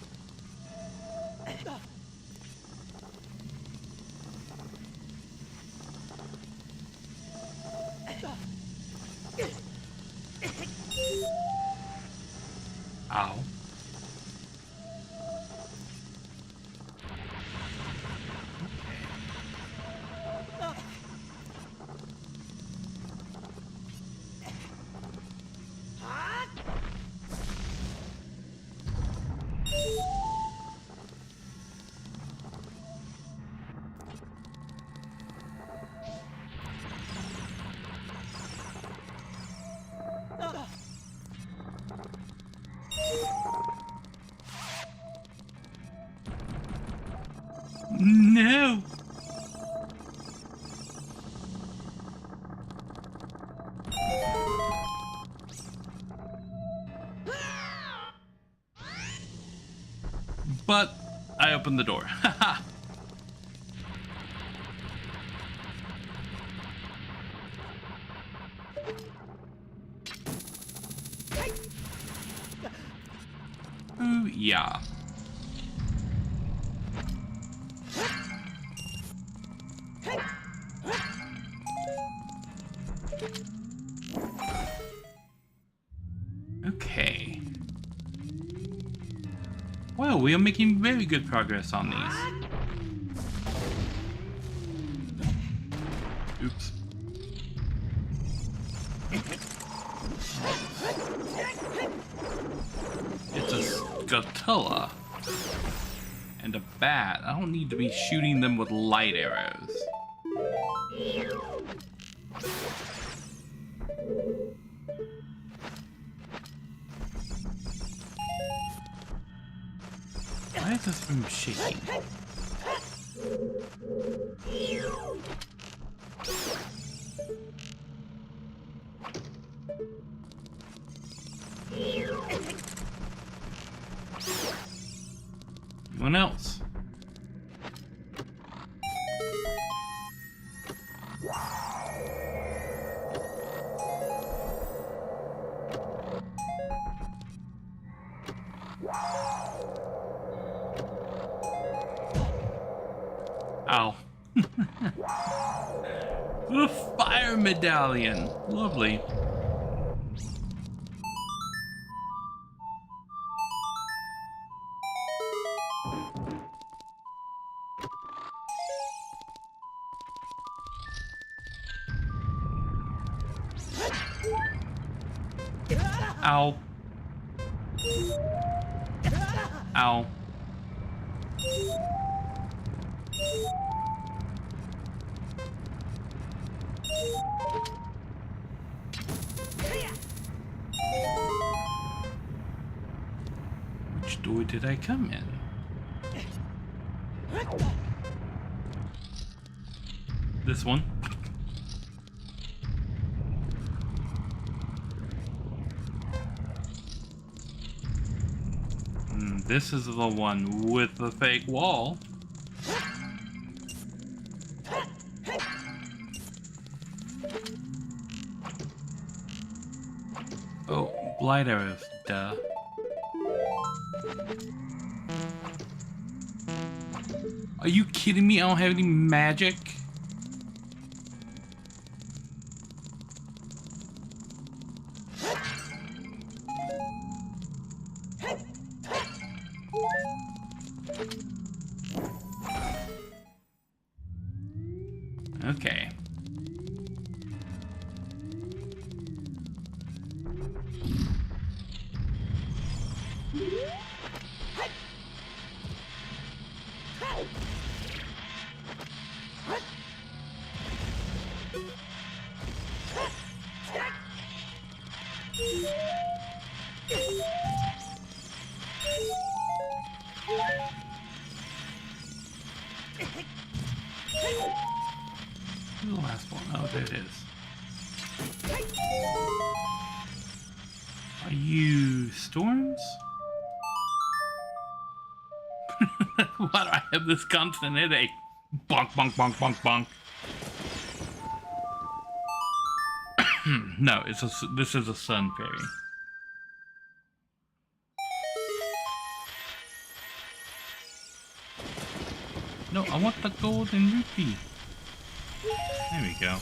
Ow. No! But I opened the door. Haha. Ooh, yeah. Okay. Well, we are making very good progress on these. Oops. It's a scutula and a bat. I don't need to be shooting them with light arrows. this room shaking? Anyone else? Ow. The fire medallion. Lovely. Ow. Ow. Which door did I come in? This one. This is the one with the fake wall. Oh, blight arrows, duh. Are you kidding me? I don't have any magic? Okay. The last one. Oh, there it is. Are you storms? Why do I have this constant headache? Bonk, bonk, bonk, bonk, bonk. No, this is a sun fairy. No, I want the golden rupee. There we go.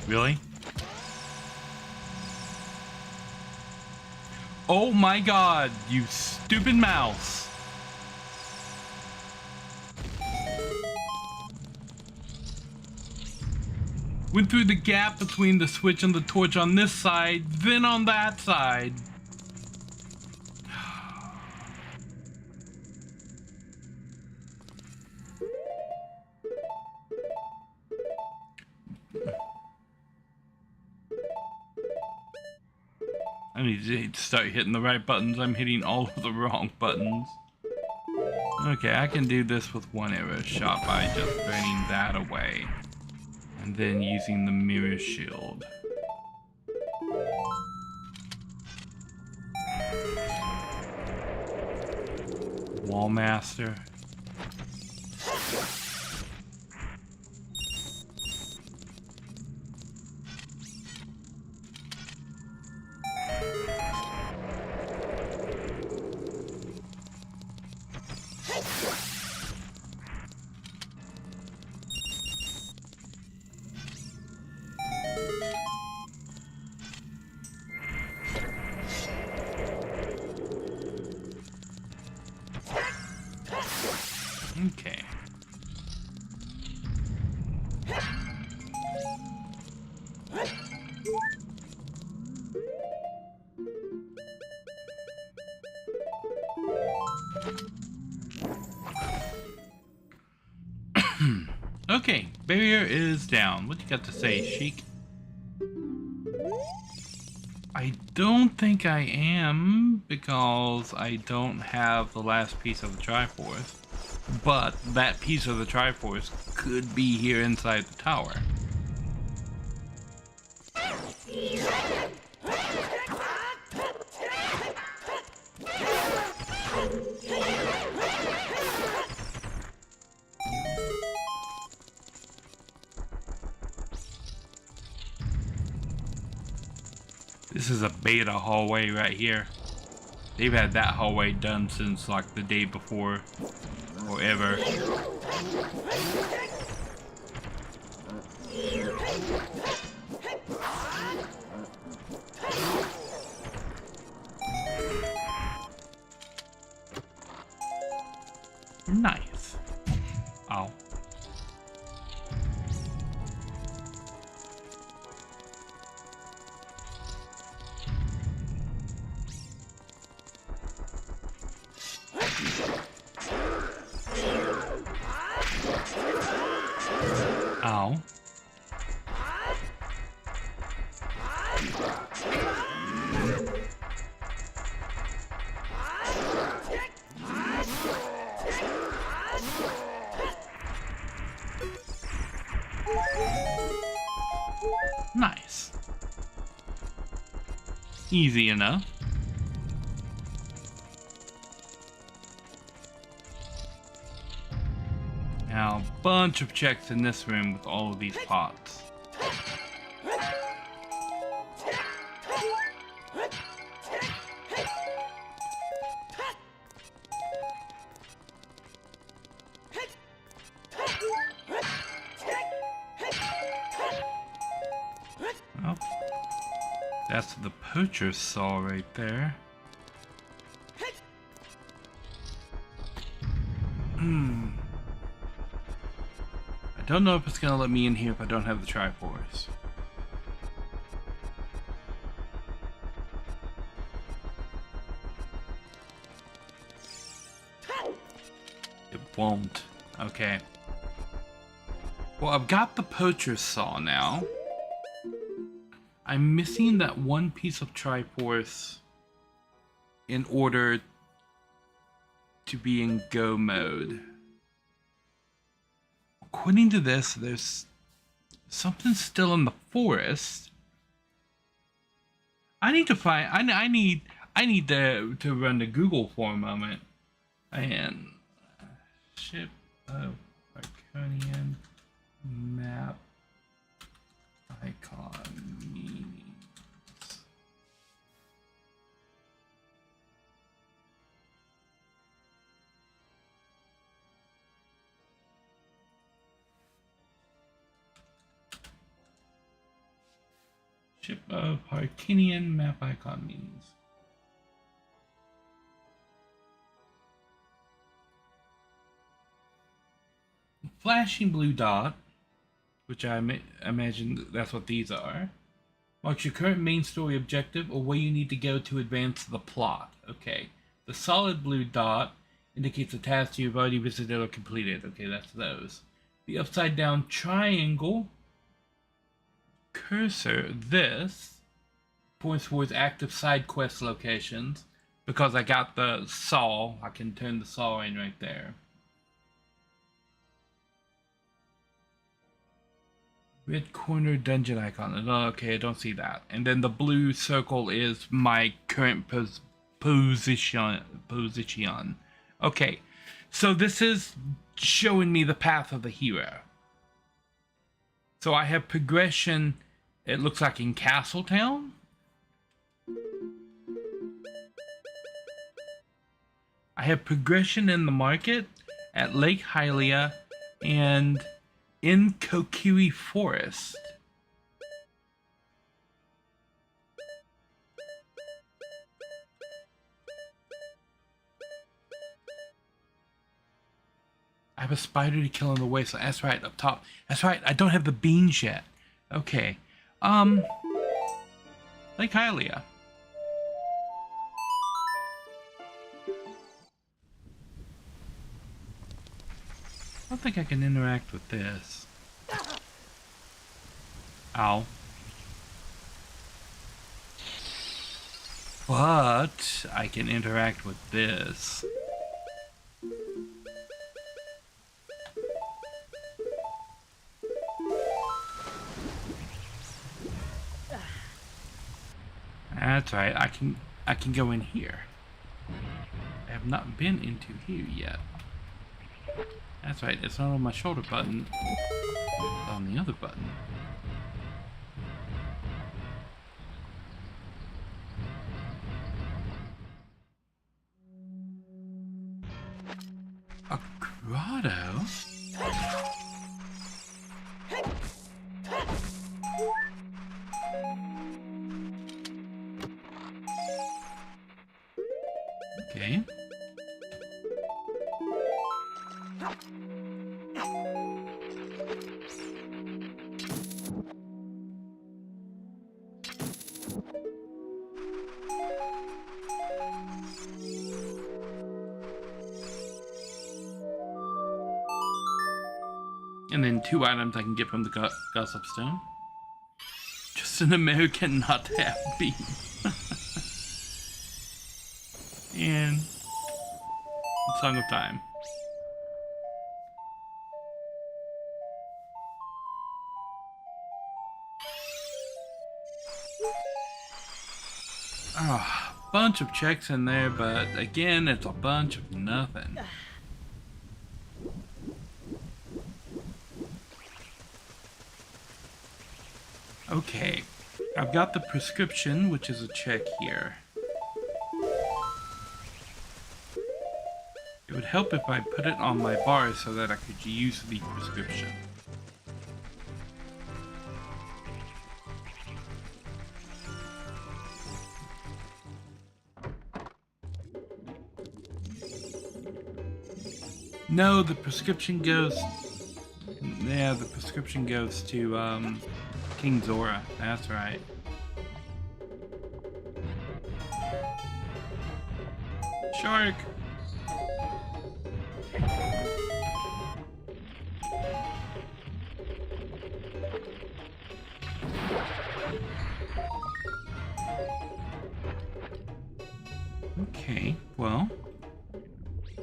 Really? Oh my god, you stupid mouse. Went through the gap between the switch and the torch on this side, then on that side. I need to start hitting the right buttons. I'm hitting all of the wrong buttons. Okay, I can do this with one arrow shot by just burning that away. And then using the mirror shield. Wallmaster. barrier is down. What do you got to say, Sheik? I don't think I am, because I don't have the last piece of the Triforce. But that piece of the Triforce could be here inside the tower. This is a beta hallway right here. They've had that hallway done since like the day before or ever. Nice. Ow. Ow. Nice. Easy enough. Now, a bunch of checks in this room with all of these pots. Oh, that's the poacher's saw right there. I don't know if it's gonna let me in here if I don't have the Triforce. It won't. Okay. Well, I've got the poacher's saw now. I'm missing that one piece of Triforce in order to be in go mode. According to this, there's something still in the forest. I need to find. I need to run to Google for a moment. And ship of Arconian map icon meanings. Ship of Harkinian map icon meanings. Flashing blue dot, which I imagine that's what these are, marks your current main story objective or where you need to go to advance the plot. Okay. The solid blue dot indicates a task you've already visited or completed. Okay, that's those. The upside down triangle cursor, this points towards active side quest locations. Because I got the saw, I can turn the saw in right there. Red corner dungeon icon. Okay, I don't see that. And then the blue circle is my current position. Okay, so this is showing me the path of the hero. So I have progression, it looks like in Castletown. I have progression in the market, at Lake Hylia, and in Kokiri Forest. I have a spider to kill in the wasteland. That's right, up top. That's right, I don't have the beans yet. Okay. Lake Hylia. I don't think I can interact with this. Ow. But I can interact with this. That's right. I can go in here. I have not been into here yet. That's right. It's not on my shoulder button. It's on the other button. A grotto? Okay. And then 2 items I can get from the Gossip Stone. Just an American not happy. And Song of Time. Ah, bunch of checks in there, but again, it's a bunch of nothing. Okay, I've got the prescription, which is a check here. It would help if I put it on my bar so that I could use the prescription. No, the prescription goes... Yeah, the prescription goes to, King Zora. That's right. Shark! Okay, well...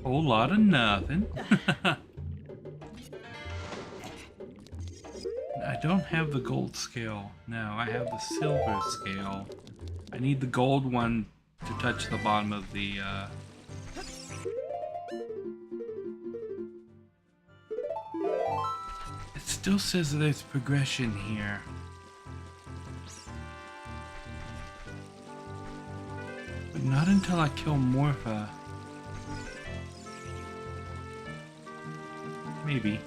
Whole lot of nothing. I don't have the gold scale. No, I have the silver scale. I need the gold one to touch the bottom of the, It still says that there's progression here. But not until I kill Morpha. Maybe.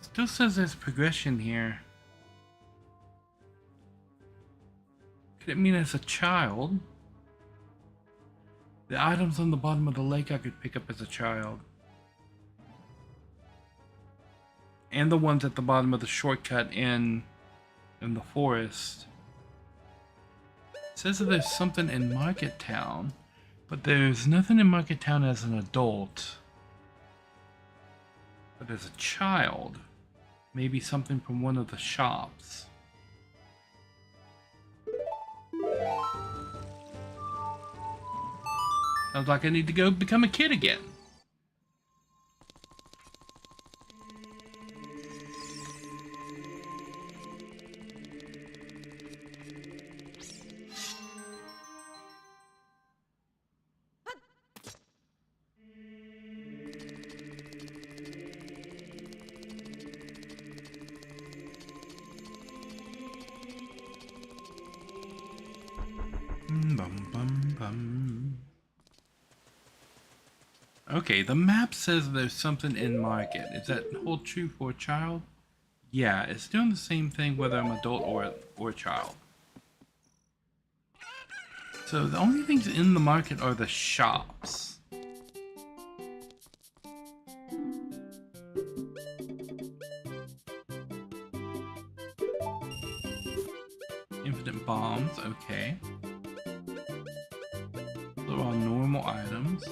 Still says there's progression here. Could it mean as a child? The items on the bottom of the lake I could pick up as a child. And the ones at the bottom of the shortcut in the forest. It says that there's something in Market Town, but there's nothing in Market Town as an adult. But as a child, maybe something from one of the shops. Sounds like I need to go become a kid again. Okay, the map says there's something in Market. Is that hold true for a child? Yeah, it's doing the same thing whether I'm adult or a child. So the only things in the market are the shops. Infinite bombs, okay. Those are all normal items.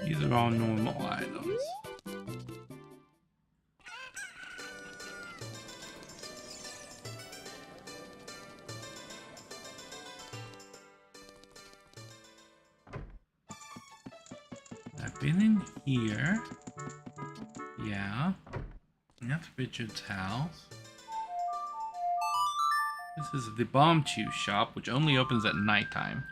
These are all normal items. I've been in here. Yeah. And that's Richard's house. This is the Bomb Chew shop, which only opens at nighttime.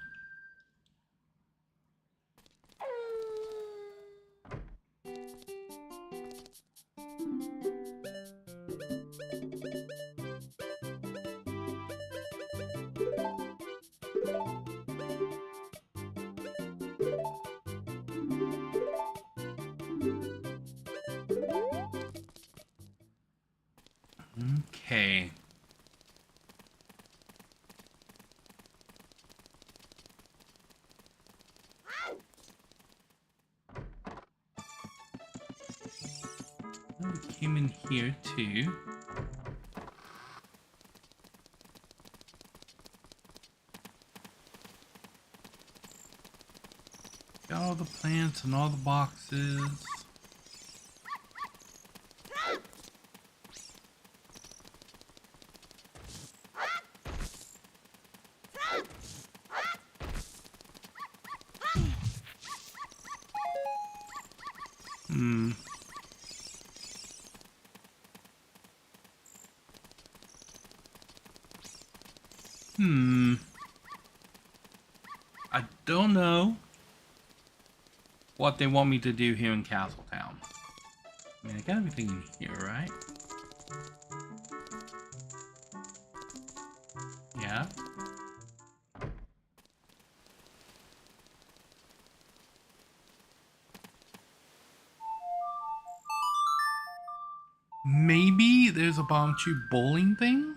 Okay. Oh, we came in here too. Got all the plants and all the boxes. I don't know what they want me to do here in Castletown. I mean, I got everything in here, right? Yeah. Maybe there's a Bomb Chew bowling thing?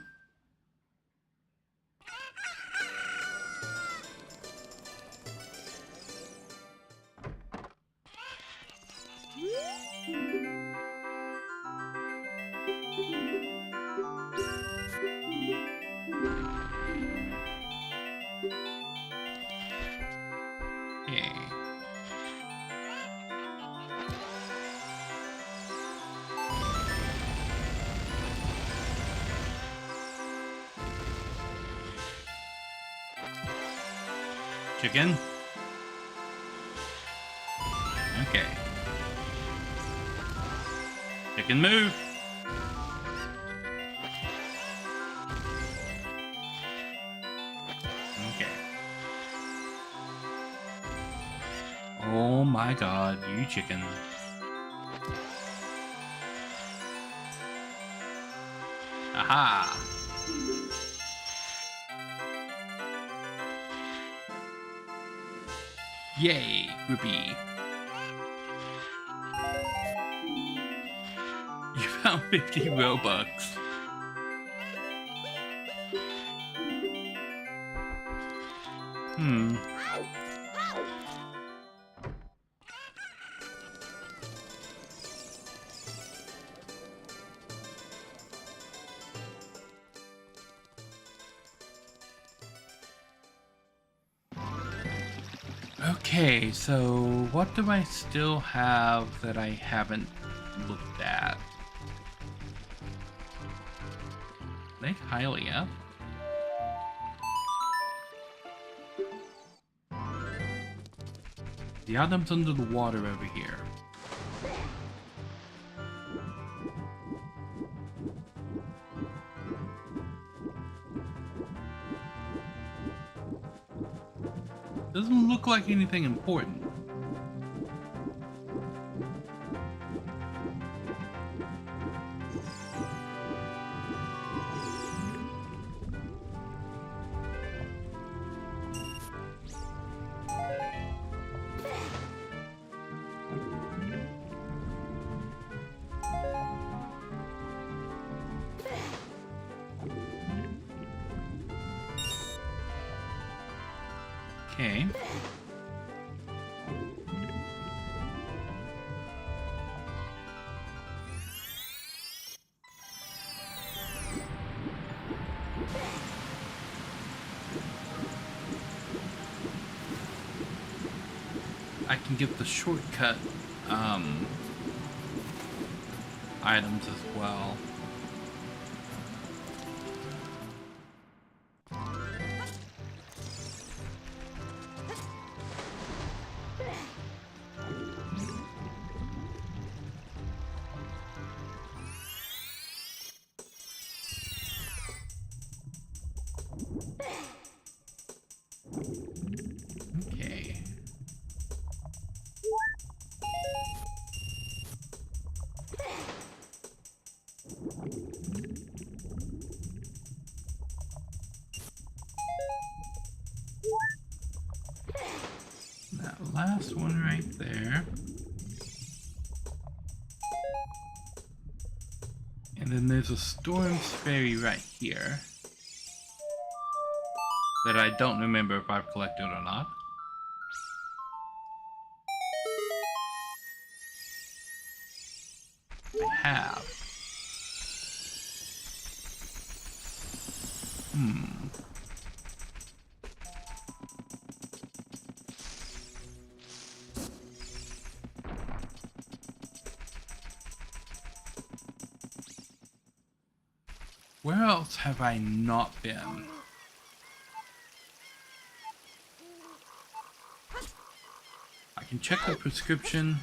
Okay. Chicken? Okay. Chicken move! Okay. Oh my god, you chicken. Aha! Yay, groupie. You found 50 Robux. Okay, so what do I still have that I haven't looked at? Lake Hylia. The items under the water over here. Doesn't look like anything important. Okay. I can get the shortcut items as well. Okay. That last one right there. And then there's a Storm's Fairy right here that I don't remember if I've collected or not. I have. Where else have I not been? I can check the prescription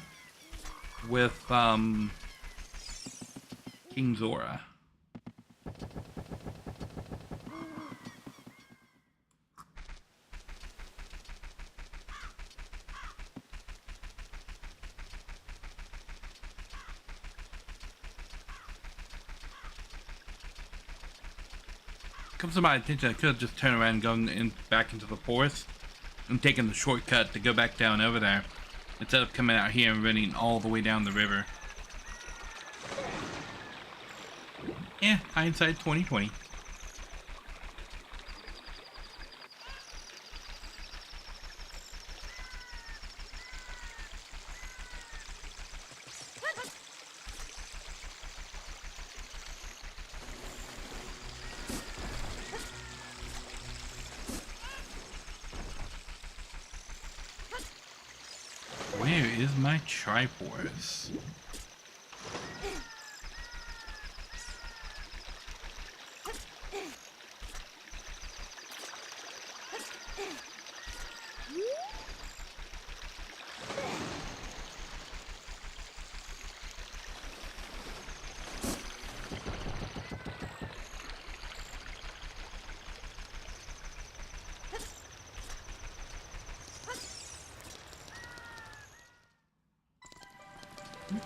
with King Zora. Comes to my attention, I could have just turned around and gone back into the forest and taken the shortcut to go back down over there instead of coming out here and running all the way down the river. Yeah, hindsight 2020. Where is my Triforce?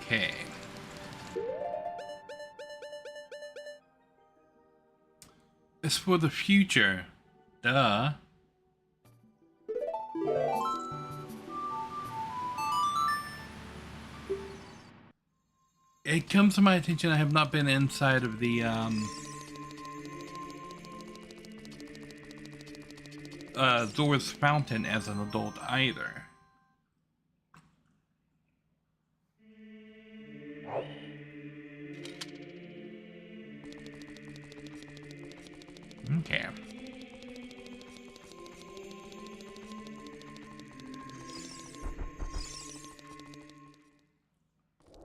Okay. It's for the future. Duh. It comes to my attention I have not been inside of the Zora's Fountain as an adult either. Okay.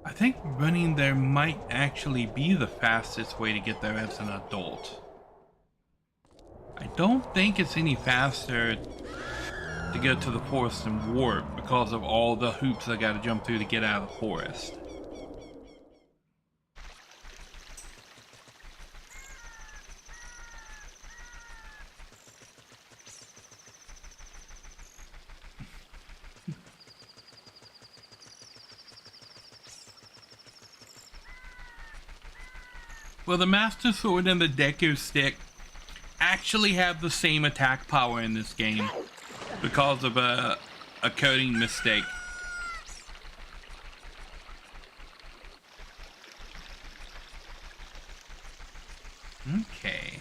I think running there might actually be the fastest way to get there as an adult. I don't think it's any faster to go to the forest and warp because of all the hoops I gotta jump through to get out of the forest. Well, the Master Sword and the Deku Stick actually have the same attack power in this game because of a coding mistake. Okay.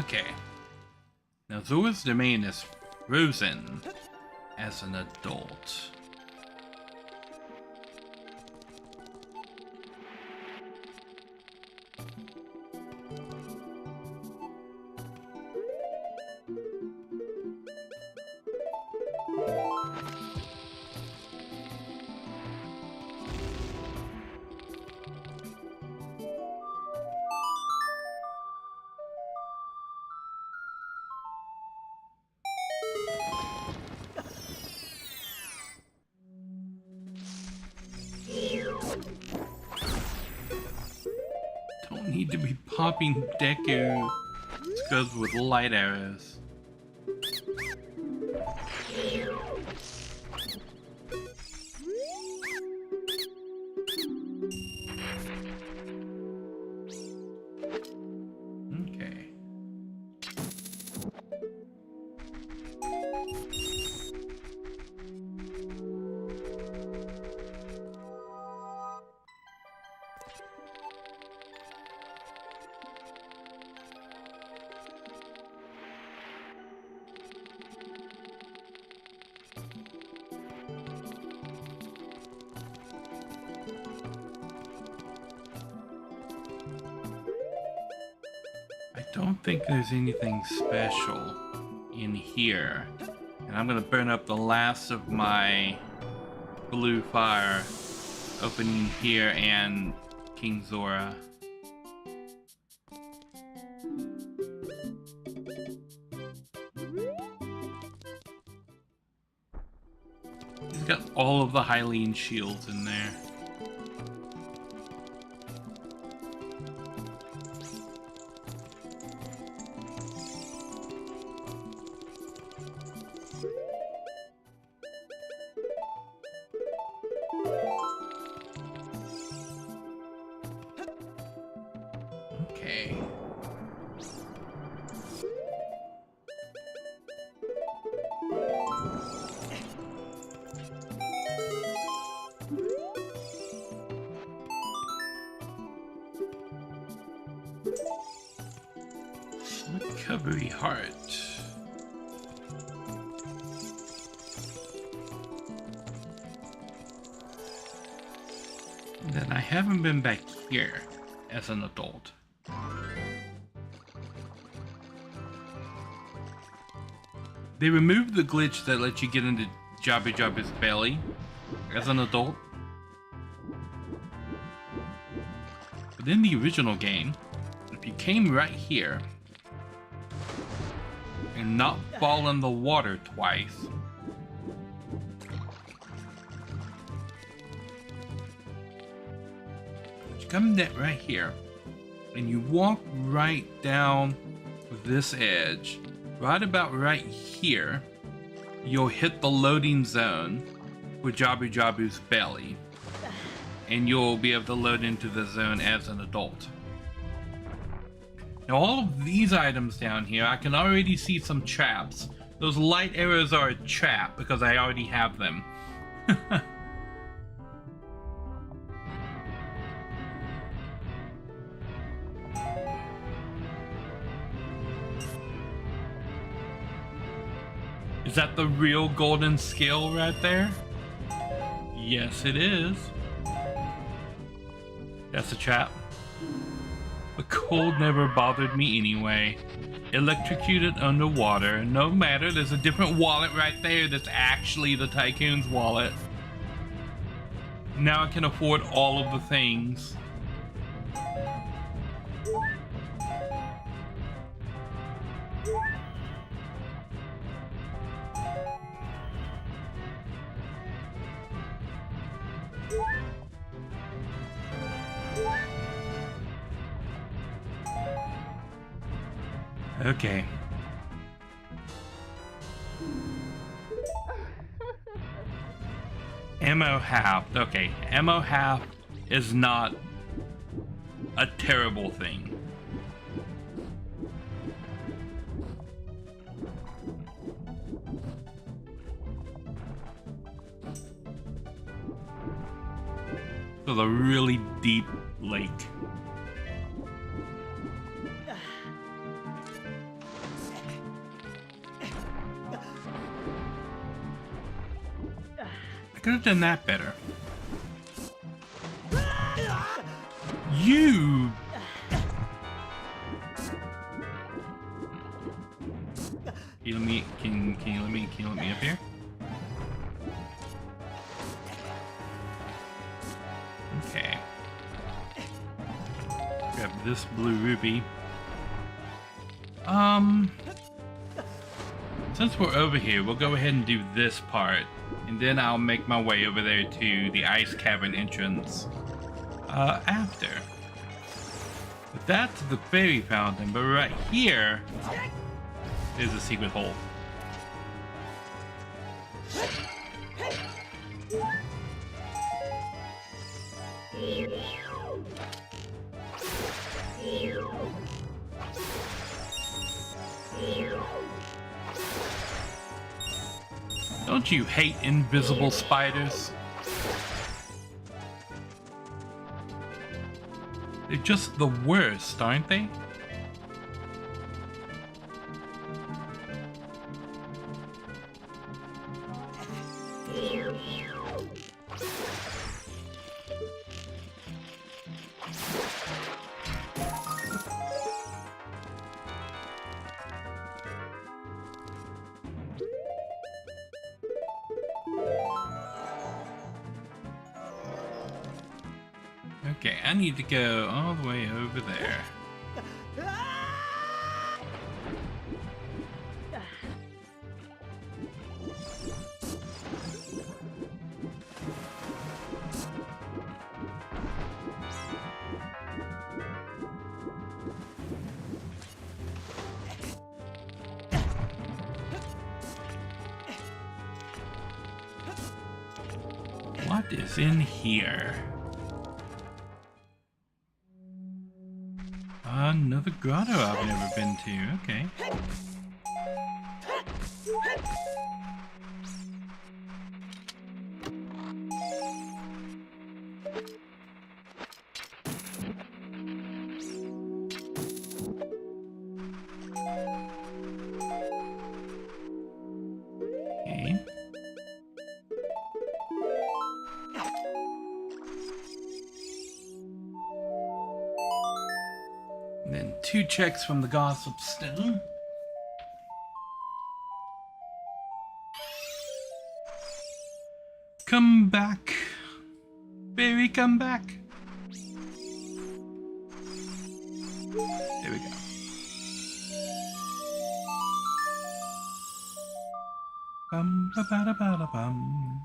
Okay. Now Zora's domain is frozen as an adult. Don't need to be popping Deku scrubs with light arrows. Okay. I don't think there's anything special in here. And I'm gonna burn up the last of my blue fire opening here and King Zora. He's got all of the Hylian shields in there. Okay. Recovery heart. And then I haven't been back here as an adult. They removed the glitch that lets you get into Jabu Jabu's belly as an adult. But in the original game, if you came right here and not fall in the water twice, you come right here and you walk right down this edge, right about right here, you'll hit the loading zone with Jabu Jabu's belly, and you'll be able to load into the zone as an adult. Now all of these items down here, I can already see some traps. Those light arrows are a trap because I already have them. Is that the real golden scale right there? Yes, it is. That's a trap. The cold never bothered me anyway. Electrocuted underwater. No matter, there's a different wallet right there that's actually the Tycoon's wallet. Now I can afford all of the things. Okay. Ammo half. Okay, ammo half is not a terrible thing. With a really deep lake. I could have done that better. You... Can you let me up here? Okay. Grab this blue ruby. Since we're over here, we'll go ahead and do this part, and then I'll make my way over there to the ice cavern entrance after. But that's the fairy fountain, but right here is a secret hole. Don't you hate invisible spiders? They're just the worst, aren't they? Okay, I need to go all the way over there. What is in here? Another grotto I've never been to, okay. Okay. Then 2 checks from the Gossip Stone. Come back. Baby, come back. There we go. Bum ba ba da ba da bum.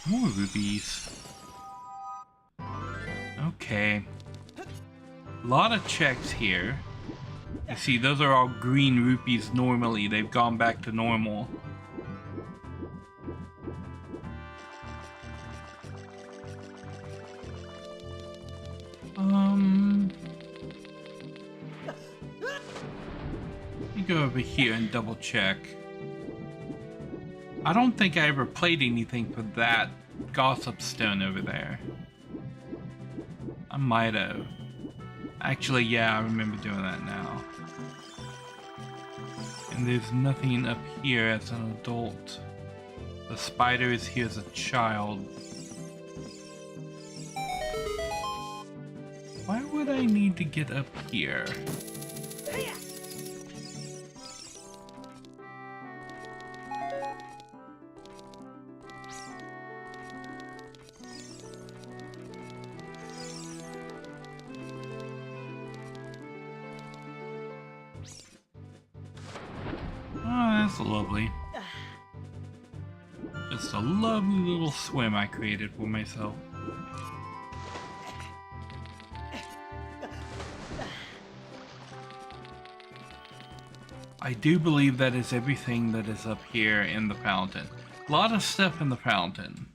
More rubies. Okay. A lot of checks here. You see, those are all green rupees normally. They've gone back to normal. Let me go over here and double check. I don't think I ever played anything for that Gossip Stone over there. I might have. Actually, yeah, I remember doing that now. And there's nothing up here as an adult. The spider is here as a child. Why would I need to get up here? That's lovely. Just a lovely little swim I created for myself. I do believe that is everything that is up here in the fountain. A lot of stuff in the fountain.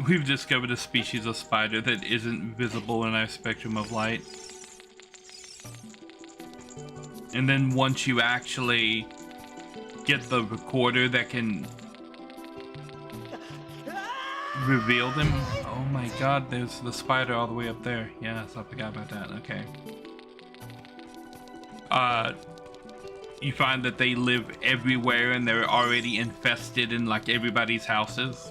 We've discovered a species of spider that isn't visible in our spectrum of light. And then once you actually get the recorder that can reveal them. Oh my god, there's the spider all the way up there. Yes, I forgot about that. Okay. you find that they live everywhere and they're already infested in like everybody's houses.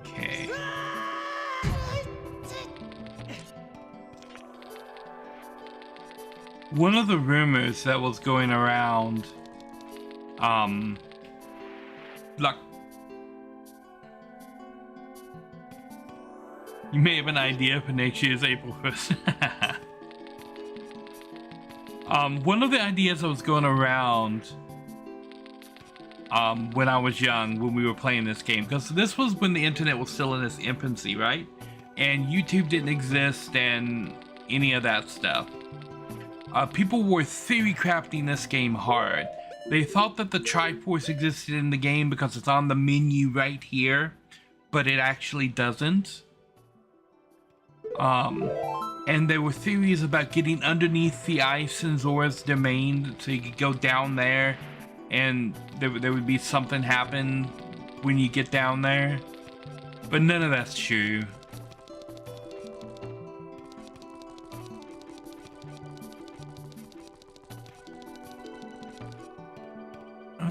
Okay. One of the rumors that was going around, like, you may have an idea for next year's April 1st. One of the ideas that was going around, when I was young, when we were playing this game, because this was when the internet was still in its infancy, right? And YouTube didn't exist and any of that stuff. People were theory crafting this game hard. They thought that the Triforce existed in the game because it's on the menu right here, but it actually doesn't. And there were theories about getting underneath the ice in Zora's domain, so you could go down there, and there would be something happen when you get down there. But none of that's true.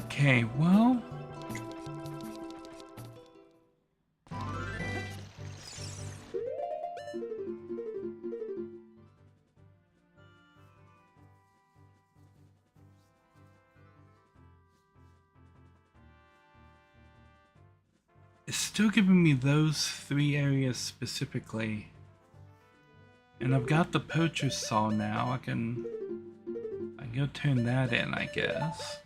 Okay, well... It's still giving me those 3 areas specifically. And I've got the poacher's saw now. I can go turn that in, I guess.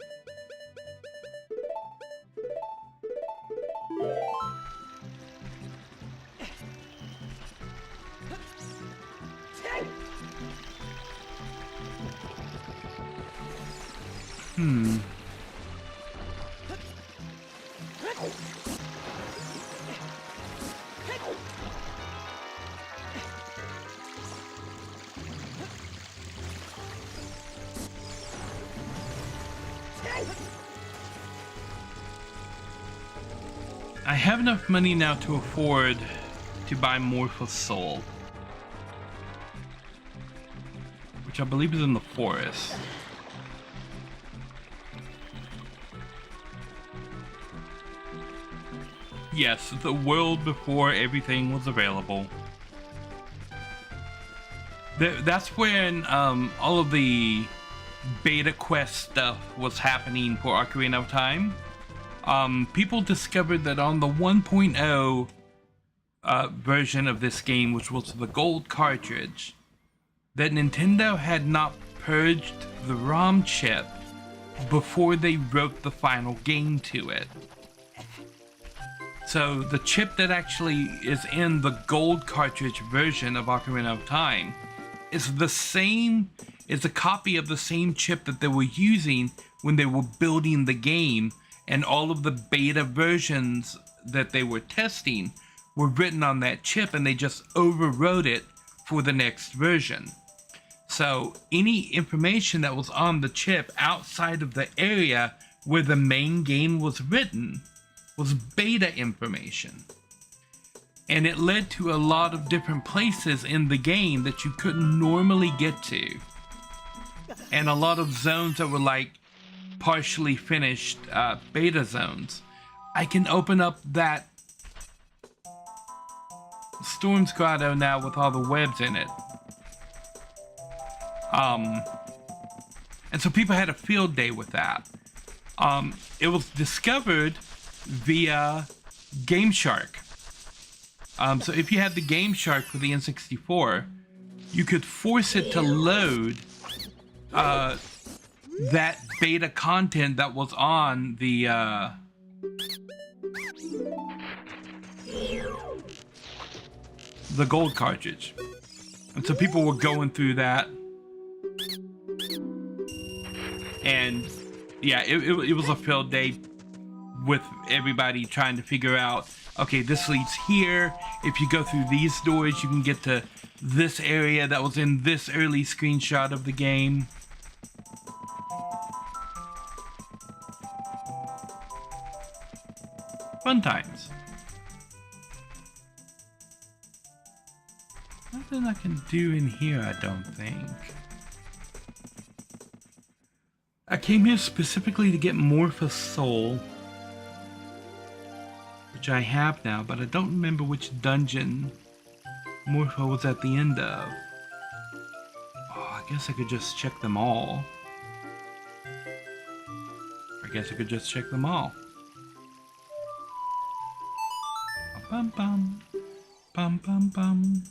I have enough money now to afford to buy Morphle Soul, which I believe is in the forest. Yes, the world before everything was available. That's when all of the beta quest stuff was happening for Ocarina of Time. People discovered that on the 1.0 version of this game, which was the gold cartridge, that Nintendo had not purged the ROM chip before they wrote the final game to it. So the chip that actually is in the gold cartridge version of Ocarina of Time is the same, is a copy of the same chip that they were using when they were building the game, and all of the beta versions that they were testing were written on that chip, and they just overwrote it for the next version. So any information that was on the chip outside of the area where the main game was written was beta information. And it led to a lot of different places in the game that you couldn't normally get to. And a lot of zones that were like partially finished beta zones. I can open up that Storm's Grotto now with all the webs in it. And so people had a field day with that. It was discovered via Game Shark. So if you had the Game Shark for the N64, you could force it to load that beta content that was on the gold cartridge. And so people were going through that. And yeah, it was a field day with everybody trying to figure out okay, this leads here. If you go through these doors, you can get to this area that was in this early screenshot of the game. Fun times. Nothing I can do in here, I don't think. I came here specifically to get Morpha's soul, which I have now, but I don't remember which dungeon Morpha was at the end of. Oh, I guess I could just check them all. I guess I could just check them all. Bum bum. Bum bum bum.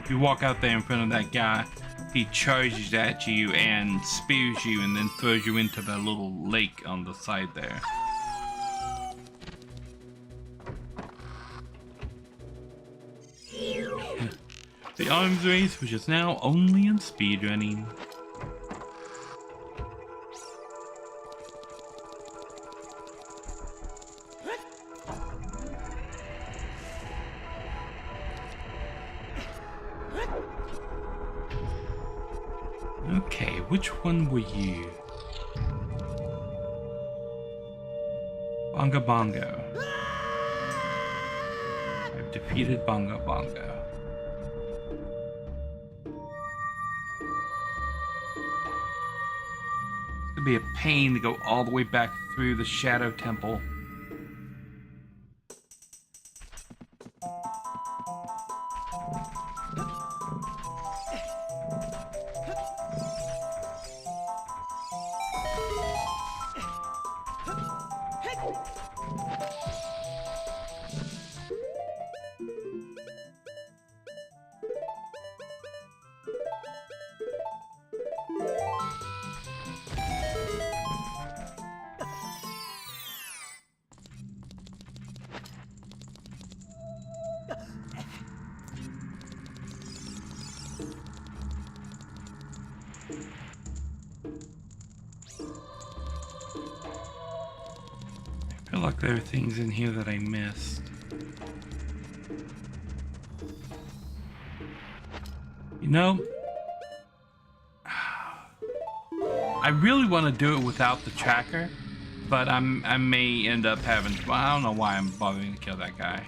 You walk out there in front of that guy, he charges at you and spears you and then throws you into the little lake on the side there. The arms race, which is now only in speedrunning. Okay, which one were you? Bongo Bongo. I've defeated Bongo Bongo. It's gonna be a pain to go all the way back through the Shadow Temple. I feel like there are things in here that I missed. You know, I really want to do it without the tracker, but I may end up having. Well, I don't know why I'm bothering to kill that guy.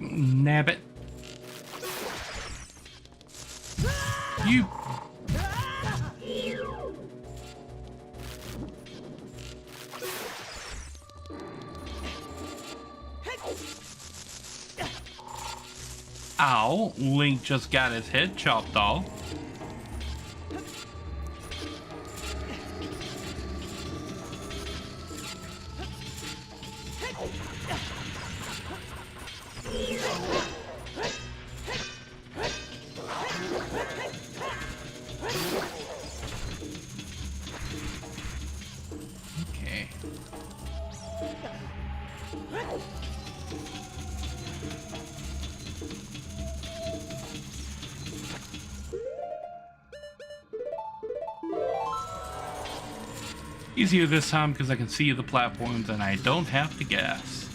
Nabbit. You. Ow, Link just got his head chopped off. Okay. Easier this time because I can see the platforms and I don't have to guess.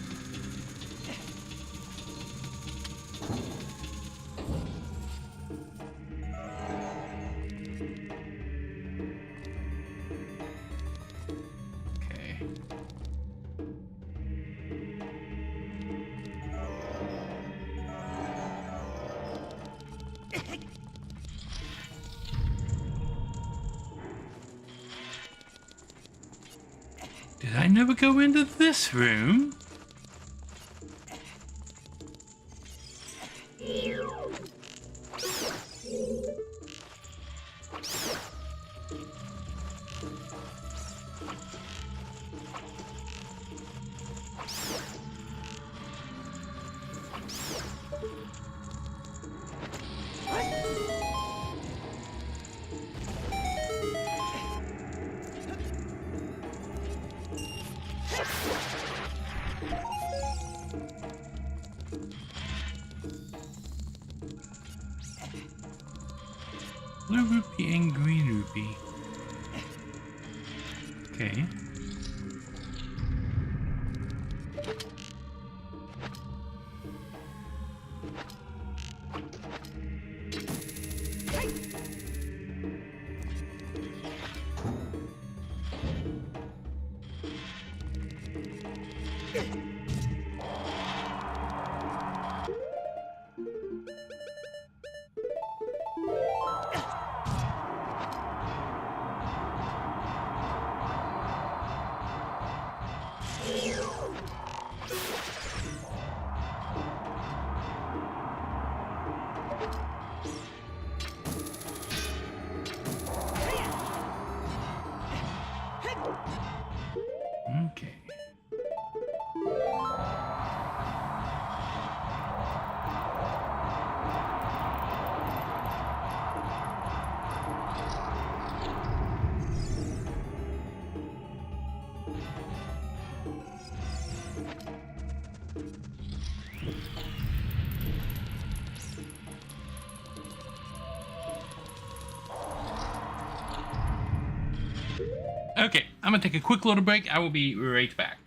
Okay. Did I never go into this room? Blue rupee and green rupee. Okay. Okay. Okay, I'm gonna take a quick little break. I will be right back.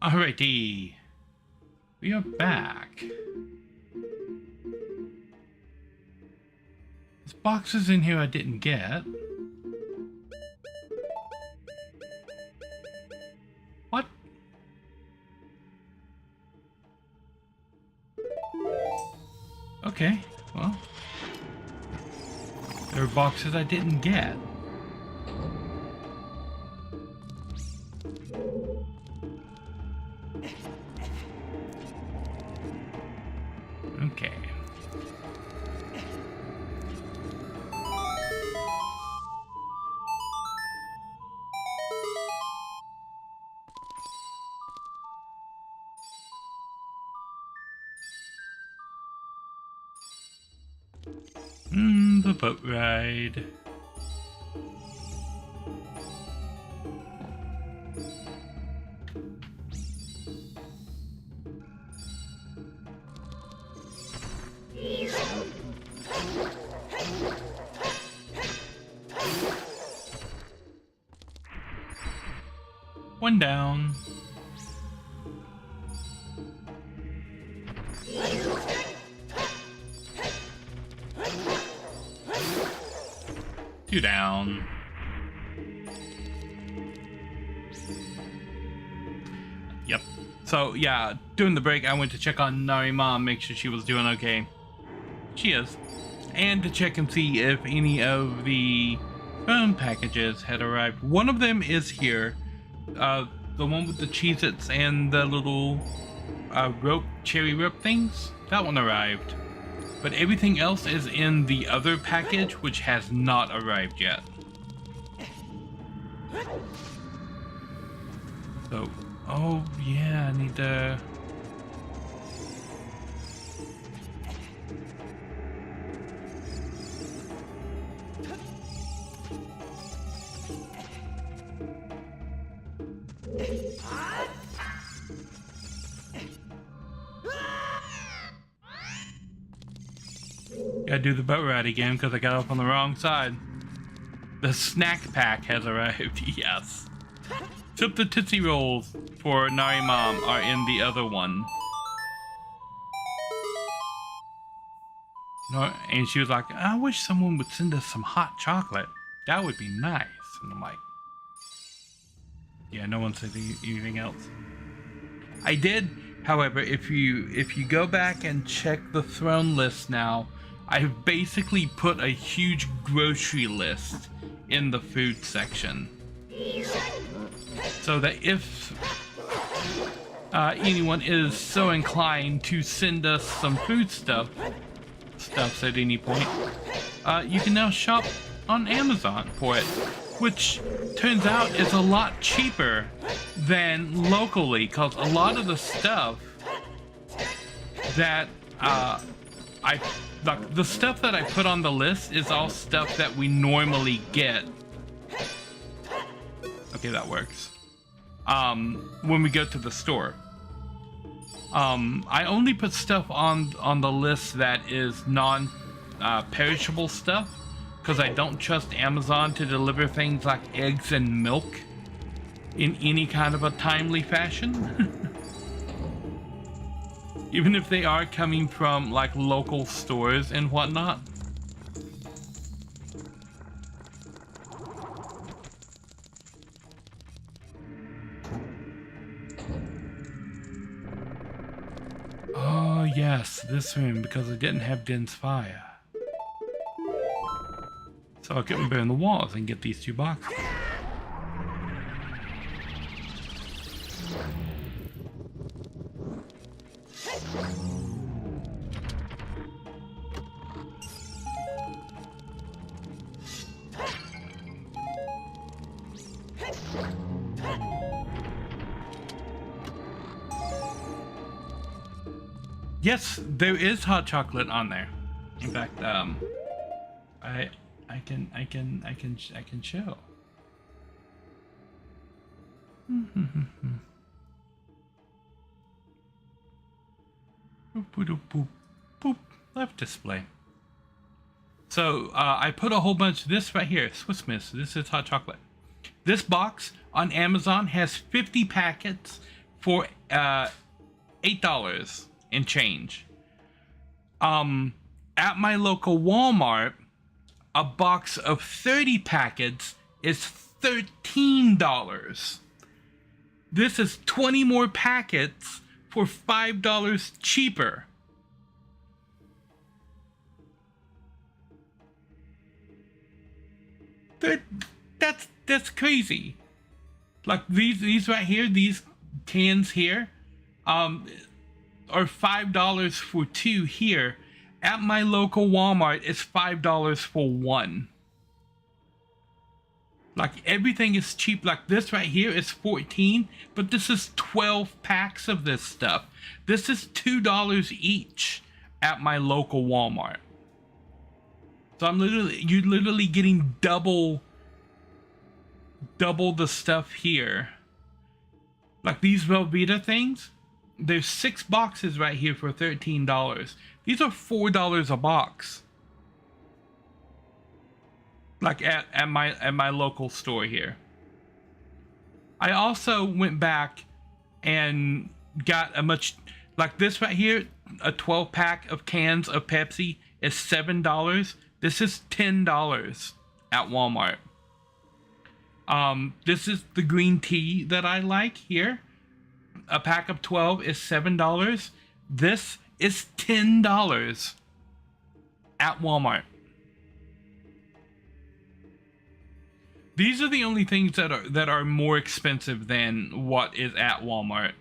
Alrighty. We are back. There's boxes in here I didn't get. What? Okay, well. There are boxes I didn't get. Okay. The boat ride. One down. Two down. Yep. So yeah, during the break I went to check on Nari mom, make sure she was doing okay. She is. And to check and see if any of the phone packages had arrived. One of them is here. The one with the Cheez-Its and the little cherry rope things. That one arrived. But everything else is in the other package, which has not arrived yet. So, oh yeah, I need to... Gotta do the boat ride again because I got up on the wrong side. The snack pack has arrived, yes. Except the Tootsie Rolls for Nari Mom are in the other one. No, and she was like, I wish someone would send us some hot chocolate. That would be nice. And I'm like, yeah, no one said anything else. I did, however, if you go back and check the throne list now, I've basically put a huge grocery list in the food section. So that if anyone is so inclined to send us some food stuffs at any point, you can now shop on Amazon for it, which turns out is a lot cheaper than locally, because a lot of the stuff that the stuff that I put on the list is all stuff that we normally get. Okay, that works. When we go to the store. I only put stuff on the list that is non-perishable stuff, because I don't trust Amazon to deliver things like eggs and milk in any kind of a timely fashion. Even if they are coming from like local stores and whatnot. Oh yes, this room, because I didn't have dense fire. So I couldn't burn the walls and get these two boxes. Yes, there is hot chocolate on there. In fact, I can show. Boop, boop, boop. Left display. So I put a whole bunch of this right here. Swiss Miss. This is hot chocolate. This box on Amazon has 50 packets for $8 and change. At my local Walmart, a box of 30 packets is $13. This is 20 more packets for $5 cheaper. That's crazy. Like these right here, these cans here, are $5 for 2 here. At my local Walmart, it's $5 for 1. Like everything is cheap. Like this right here is 14, but this is 12 packs of this stuff. This is $2 each at my local Walmart. So you're literally getting double the stuff here. Like these Velveeta things, there's 6 boxes right here for $13. These are $4 a box. Like at my local store here. I also went back and got a much, like this right here, a 12 pack of cans of Pepsi is $7. This is $10 at Walmart. This is the green tea that I like here. A pack of 12 is $7. This is $10 at Walmart. These are the only things that are more expensive than what is at Walmart.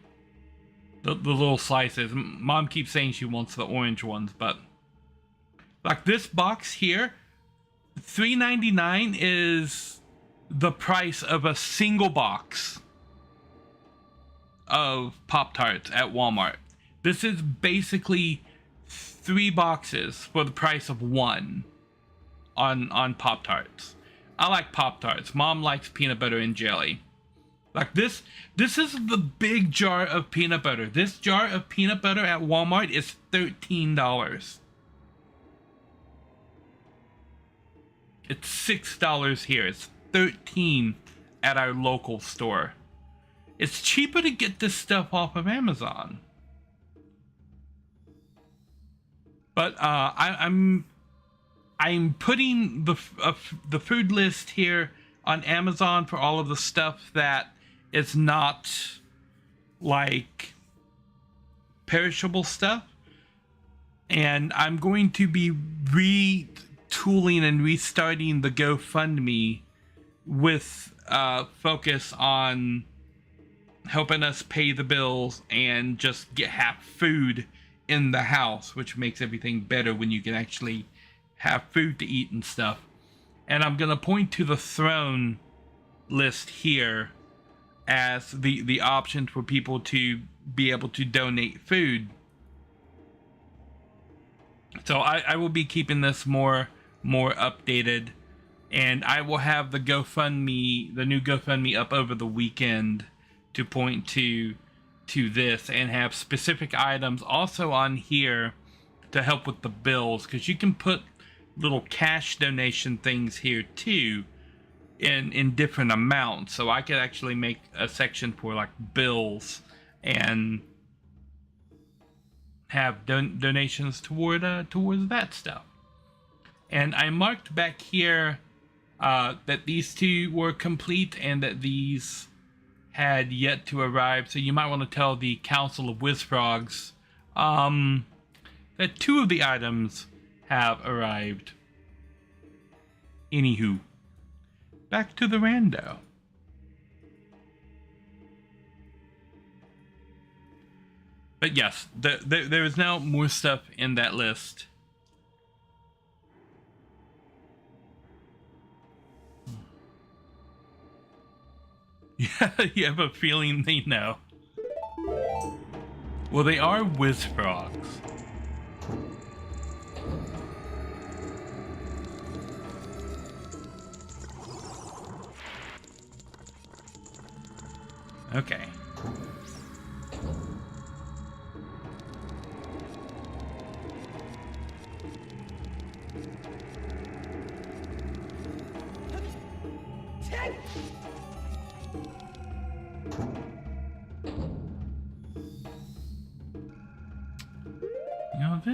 The little slices. Mom keeps saying she wants the orange ones, but like this box here, $3.99 is the price of a single box of Pop-Tarts at Walmart. This is basically 3 boxes for the price of 1 on Pop-Tarts. I like Pop-Tarts. Mom likes peanut butter and jelly. Like this is the big jar of peanut butter. This jar of peanut butter at Walmart is $13. It's $6 here. It's $13 at our local store. It's cheaper to get this stuff off of Amazon. But I'm putting the food list here on Amazon for all of the stuff that is not like perishable stuff, and I'm going to be retooling and restarting the GoFundMe with focus on helping us pay the bills and just have food in the house, which makes everything better when you can actually have food to eat and stuff. And I'm gonna point to the throne list here as the option for people to be able to donate food. So I will be keeping this more updated, and I will have the GoFundMe, the new GoFundMe, up over the weekend to point to this, and have specific items also on here to help with the bills, because you can put little cash donation things here too in different amounts. So I could actually make a section for like bills and have donations towards that stuff. And I marked back here that these 2 were complete and that these had yet to arrive. So you might want to tell the Council of Wizfrogs that 2 of the items have arrived. Anywho, back to the rando. But yes, there is now more stuff in that list. Yeah, you have a feeling they know. Well, they are Wizfrogs. Okay.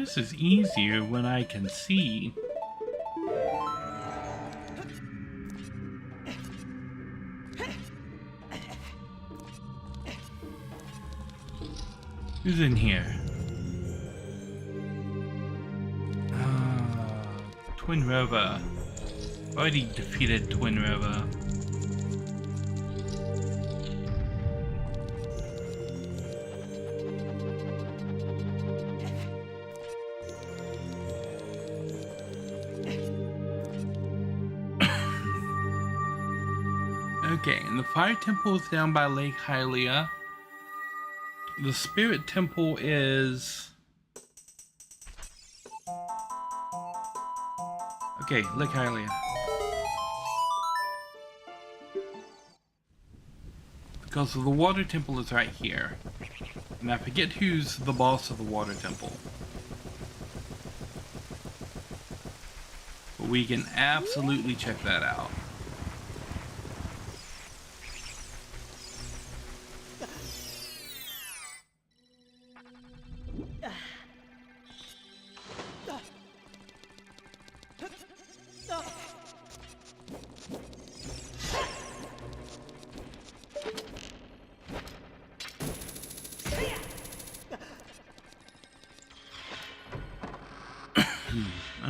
This is easier when I can see. Who's in here? Twin Rover. Already defeated Twin Rover. Okay, and the Fire Temple is down by Lake Hylia. The Spirit Temple is... Okay, Lake Hylia. Because the Water Temple is right here. And I forget who's the boss of the Water Temple. But we can absolutely check that out.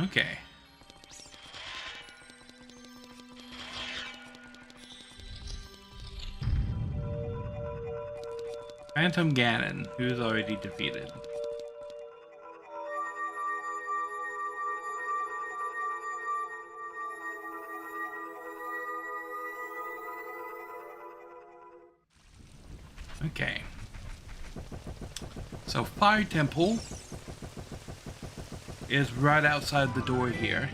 Okay. Phantom Ganon, who's already defeated. Okay. So Fire Temple is right outside the door here.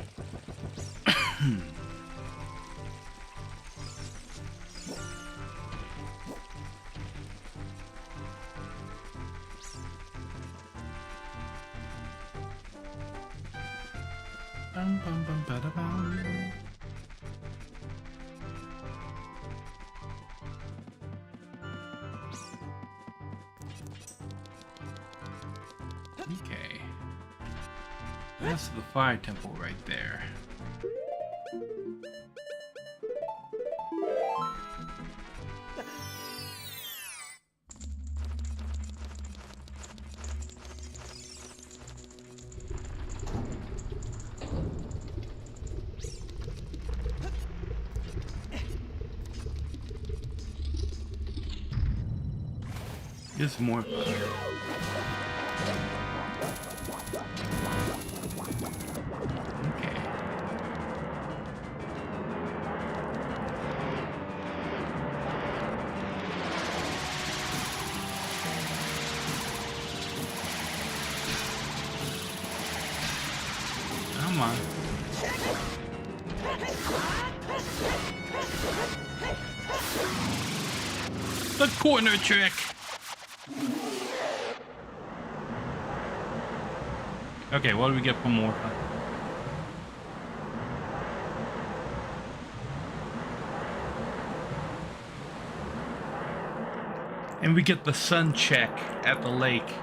Bum, bum, bum, bada, bum. Okay. That's the Fire Temple right there. There's more fire. Okay. Come on. The corner trick. Okay, what do we get for more? And we get the sun check at the lake.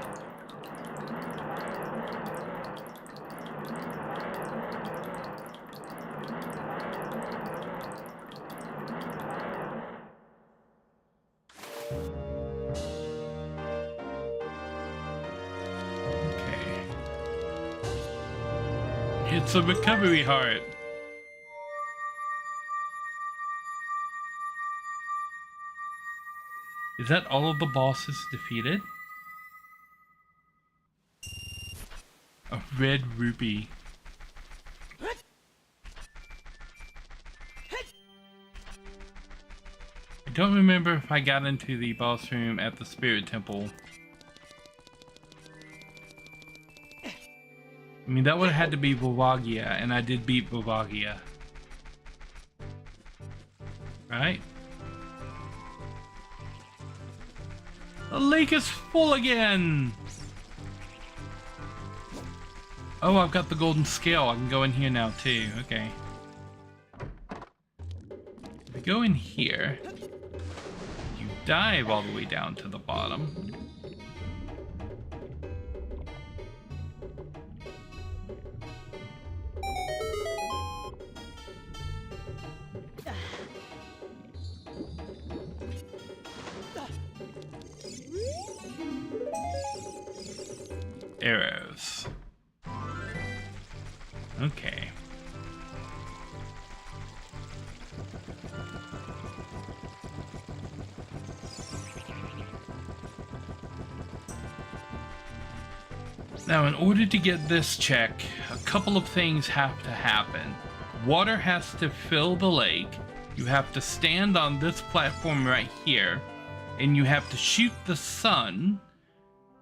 It's a recovery heart. Is that all of the bosses defeated? A red rupee. I don't remember if I got into the boss room at the Spirit Temple. I mean, that would have had to be Volvagia, and I did beat Volvagia. Right? The lake is full again! Oh, I've got the golden scale. I can go in here now, too. Okay. If we go in here, you dive all the way down to the bottom. arrows. Okay. Now, in order to get this check, a couple of things have to happen. Water has to fill the lake. You have to stand on this platform right here, and you have to shoot the sun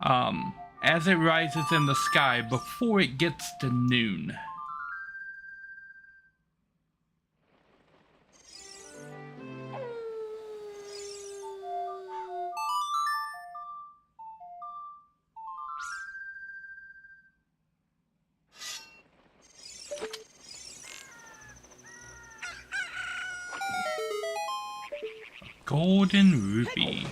as it rises in the sky before it gets to noon. Golden rupee.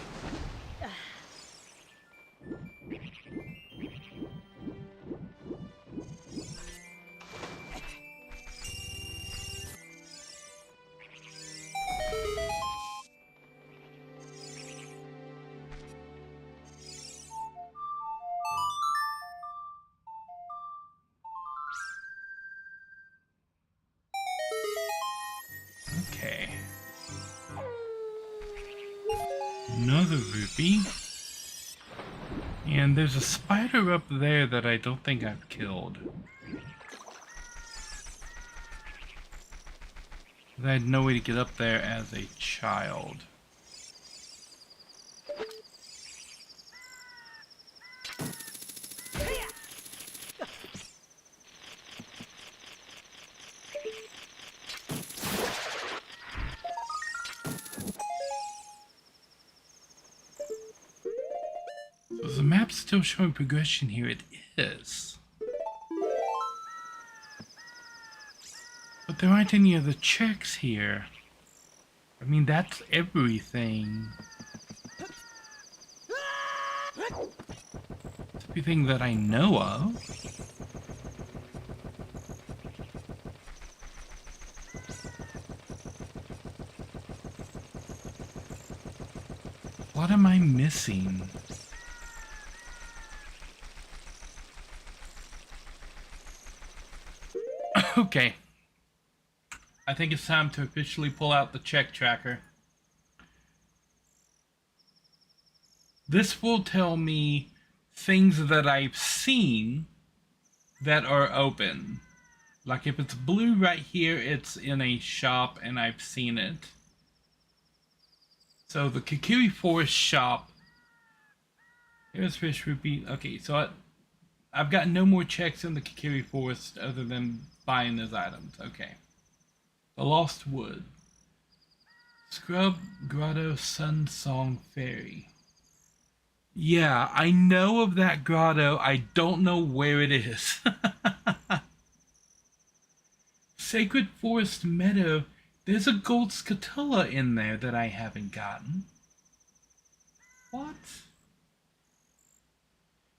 Okay. Another rupee. And there's a spider up there that I don't think I've killed. I had no way to get up there as a child. So is the map still showing progression here? It is. But there aren't any other checks here. I mean, that's everything. It's everything that I know of. What am I missing? Okay. I think it's time to officially pull out the check tracker. This will tell me things that I've seen that are open. Like if it's blue right here, it's in a shop and I've seen it. So the Kikiri Forest shop. Here's fish rupee. Okay, so I've got no more checks in the Kikiri Forest other than buying those items. Okay. The Lost Wood. Scrub Grotto Sun Song Fairy. Yeah, I know of that grotto. I don't know where it is. Sacred Forest Meadow. There's a gold scutilla in there that I haven't gotten. What?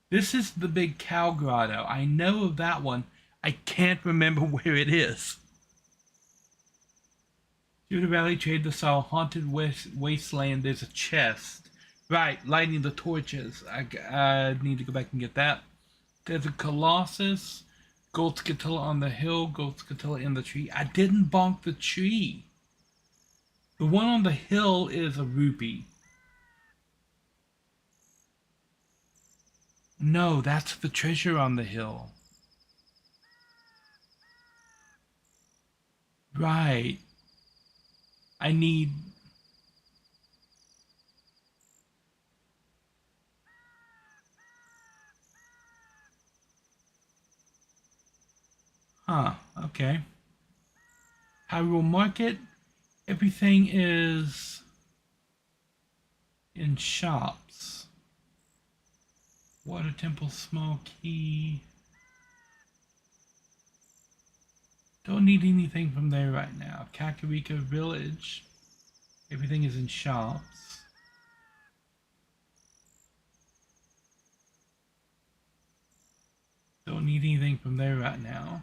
This is the big cow grotto. I know of that one. I can't remember where it is. Judah Valley Trade the Soul, Haunted Wasteland. There's a chest. Right, lighting the torches. I need to go back and get that. There's a Colossus. Gold Scutilla on the hill. Gold Scutilla in the tree. I didn't bonk the tree. The one on the hill is a rupee. No, that's the treasure on the hill. Right. I need... Huh, okay. Hyrule Market, everything is in shops. Water Temple, small key. Don't need anything from there right now. Kakariko Village, everything is in shops. Don't need anything from there right now.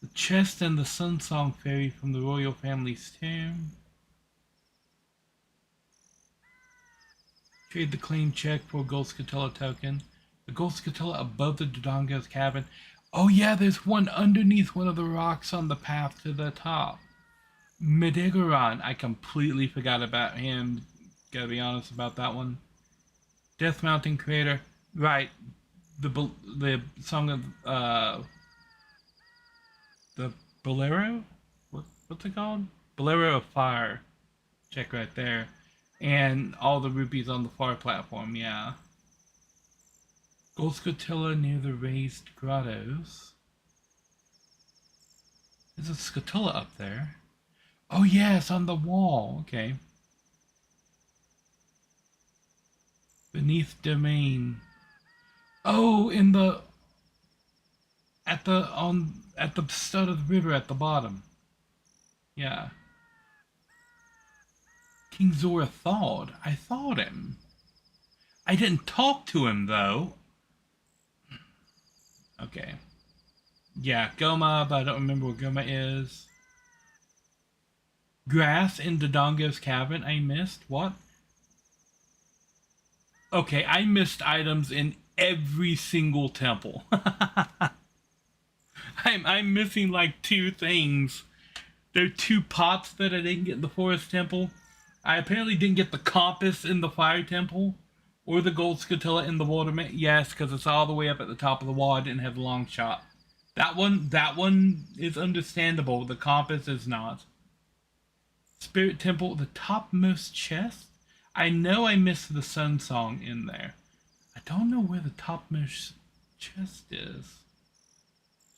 The chest and the Sunsong Fairy from the royal family's tomb. Trade the claim check for a gold scutella token. The gold scutella above the Dodongo's cabin. Oh yeah, there's one underneath one of the rocks on the path to the top. Medegaron, I completely forgot about him. Gotta be honest about that one. Death Mountain Crater, right? The song of the Bolero. What's it called? Bolero of Fire. Check right there, and all the rupees on the far platform. Yeah. Gold Scutilla near the raised grottos. There's a Scutilla up there. Oh yes, on the wall. Okay. Beneath domain. Oh, at the start of the river at the bottom. Yeah. King Zora thawed. I thawed him. I didn't talk to him though. Okay. Yeah, Goma, but I don't remember what Goma is. Grass in Dodongo's cabin. I missed. What? Okay, I missed items in every single temple. I'm missing like 2 things. There are 2 pots that I didn't get in the forest temple. I apparently didn't get the compass in the fire temple, or the gold scutilla in the water. Yes, because it's all the way up at the top of the wall. I didn't have the long shot. That one is understandable. The compass is not. Spirit temple, the topmost chest. I know I missed the sun song in there. I don't know where the topmost chest is.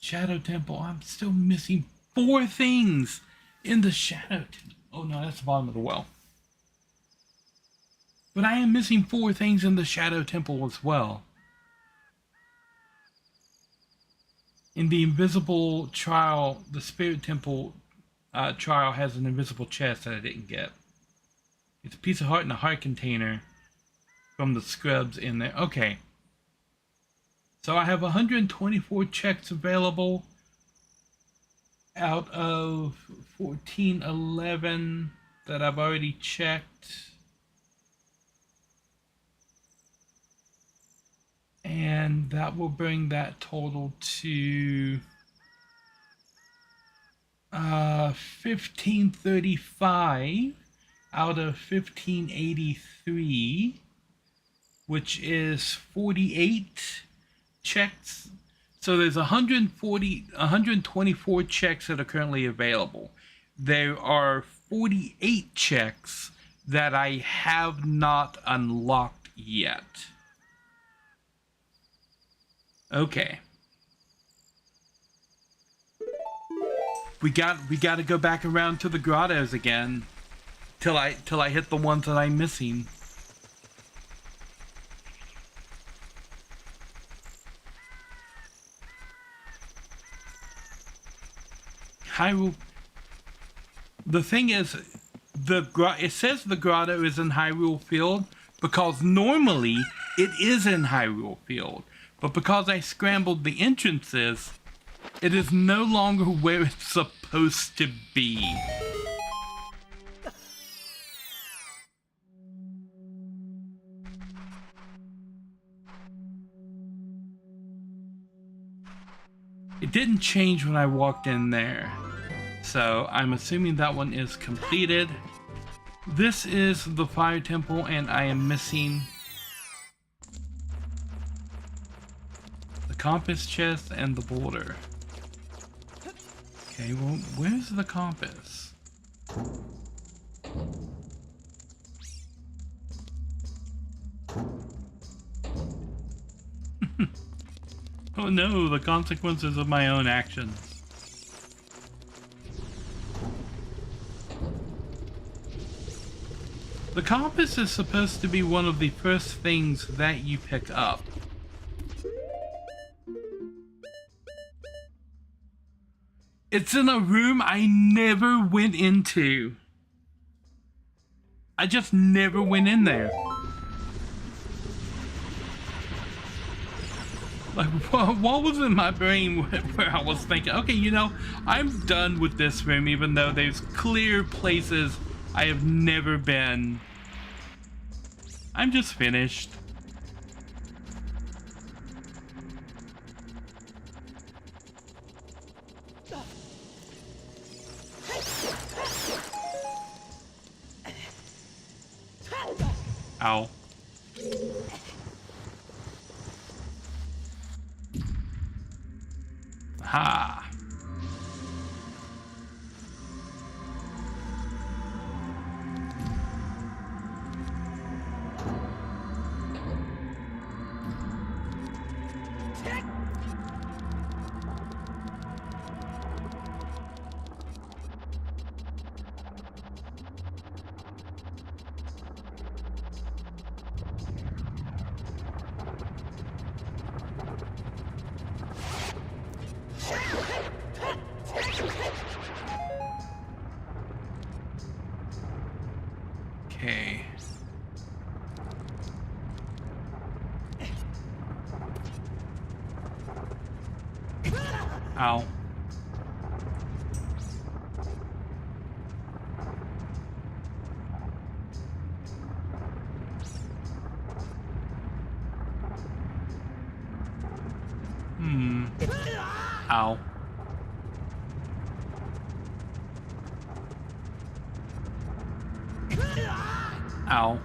Shadow temple. I'm still missing 4 things in the shadow temple. Oh no, that's the bottom of the well. But I am missing 4 things in the shadow temple as well. In the invisible trial, the spirit temple trial has an invisible chest that I didn't get. It's a piece of heart in a heart container from the scrubs in there. Okay. So I have 124 checks available out of 1411 that I've already checked. And that will bring that total to 1535 out of 1583, which is 48 checks. So there's 124 checks that are currently available. There are 48 checks that I have not unlocked yet. Okay. We got to go back around to the grottos again till I hit the ones that I'm missing. Hyrule. The thing is, it says the grotto is in Hyrule Field because normally it is in Hyrule Field. But because I scrambled the entrances, it is no longer where it's supposed to be. It didn't change when I walked in there. So I'm assuming that one is completed. This is the fire temple and I am missing compass chest and the boulder. Okay, well, where's the compass? Oh no, the consequences of my own actions. The compass is supposed to be one of the first things that you pick up. It's in a room I never went into. I just never went in there. Like, what was in my brain where I was thinking, okay, you know, I'm done with this room, even though there's clear places I have never been. I'm just finished. Ow. Ha. Okay. Ow. Ow. Ow.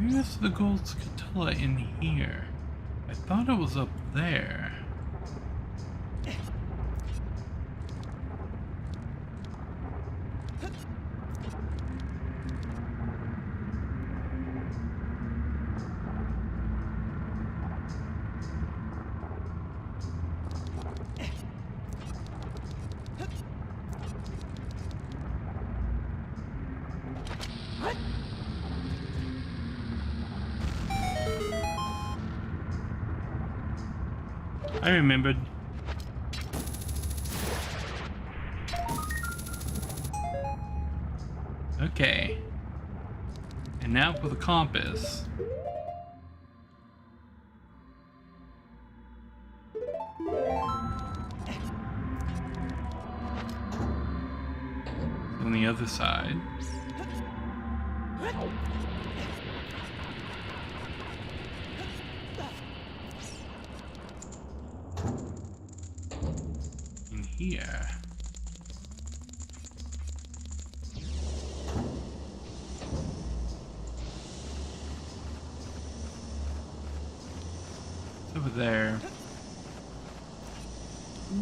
Where's the gold scutella in here? I thought it was up there. I remembered. Okay. And now for the compass. On the other side. In here. It's over there.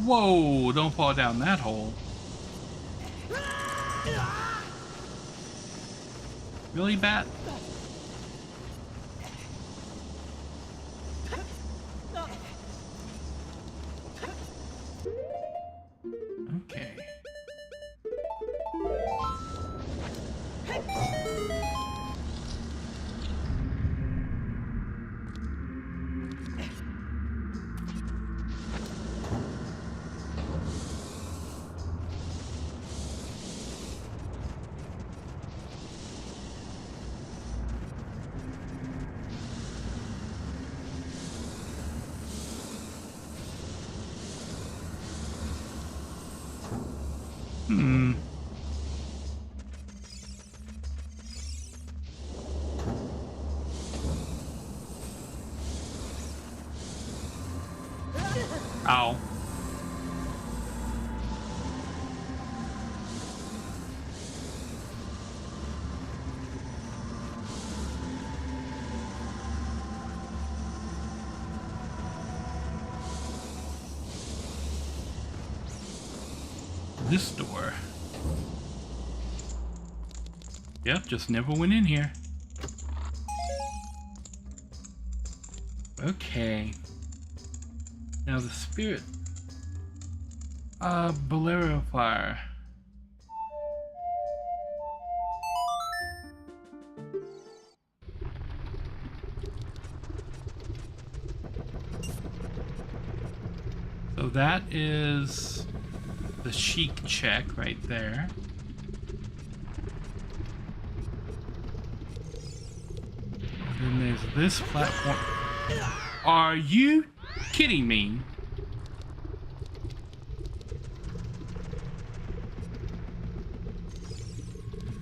Whoa, don't fall down that hole. Really, Bat? Okay. Ow. This door. Yep, just never went in here. Okay. Now the spirit. Bolero fire. So that is the chic check right there. And then there's this platform. Are you kidding me?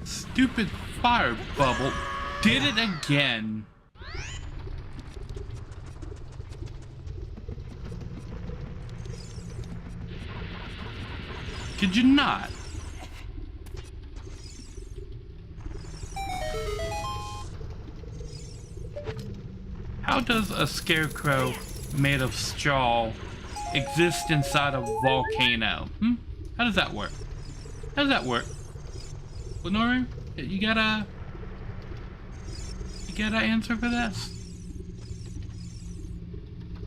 Stupid fire bubble did it again. Could you not? How does a scarecrow made of straw exist inside a volcano? How does that work? How does that work? Lenore, you got an answer for this?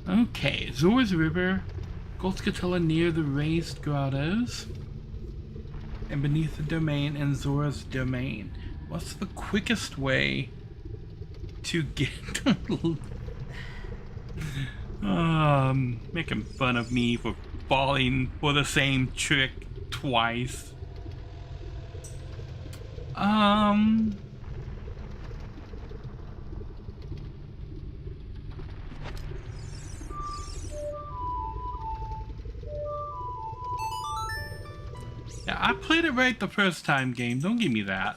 Okay, Zora's River, Goldscatella near the raised grottos, and beneath the domain and Zora's domain. What's the quickest way to get making fun of me for falling for the same trick twice. Yeah, I played it right the first time, game. Don't give me that.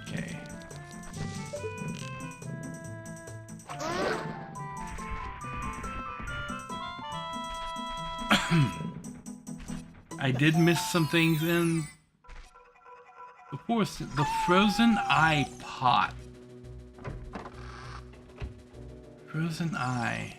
Okay. I did miss some things in the forest. The frozen eye pot. Frozen eye.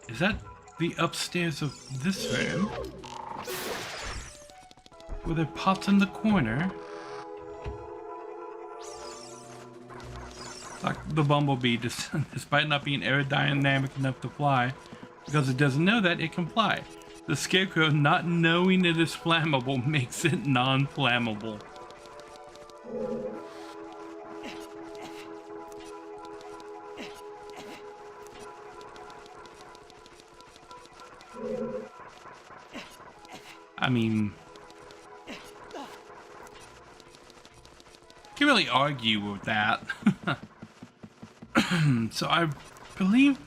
Is that the upstairs of this room? Were there pots in the corner? Like the bumblebee, despite not being aerodynamic enough to fly, because it doesn't know that, it can fly. The scarecrow, not knowing it is flammable, makes it non-flammable. I mean, can't really argue with that. So I believe,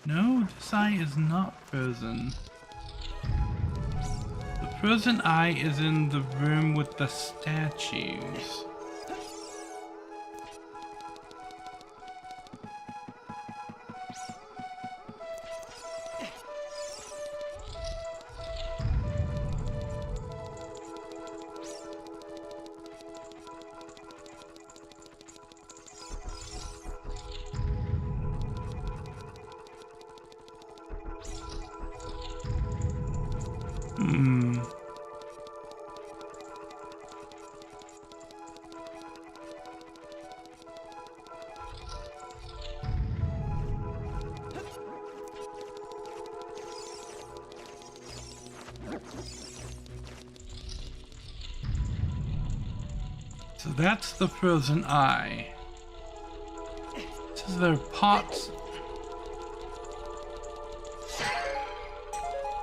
no, this eye is not frozen. The frozen eye is in the room with the statues. So that's the frozen eye. So there are pots.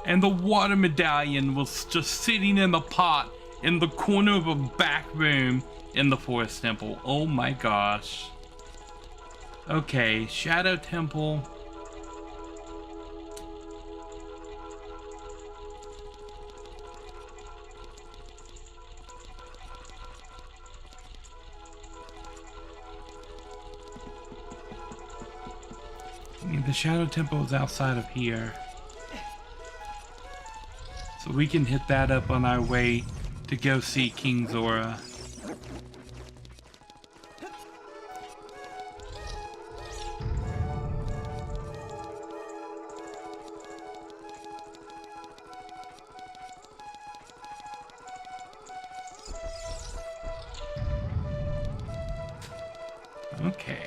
And the water medallion was just sitting in the pot in the corner of a back room in the forest temple. Oh my gosh. Okay, Shadow Temple. The Shadow Temple is outside of here. So we can hit that up on our way to go see King Zora. Okay.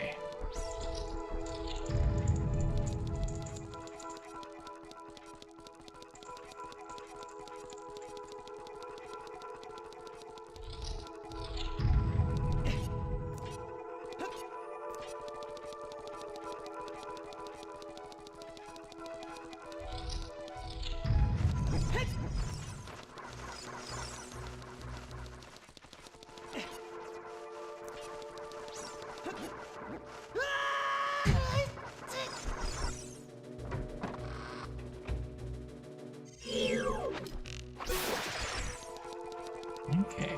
Okay.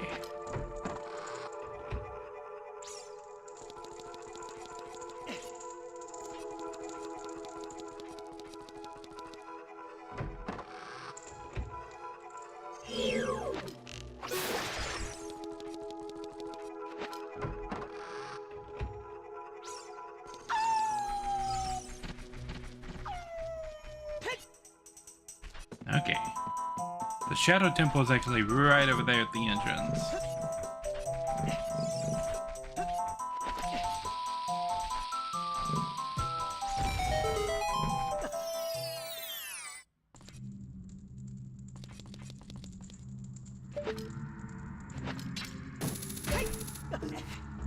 Okay. The Shadow Temple is actually right over there at the entrance.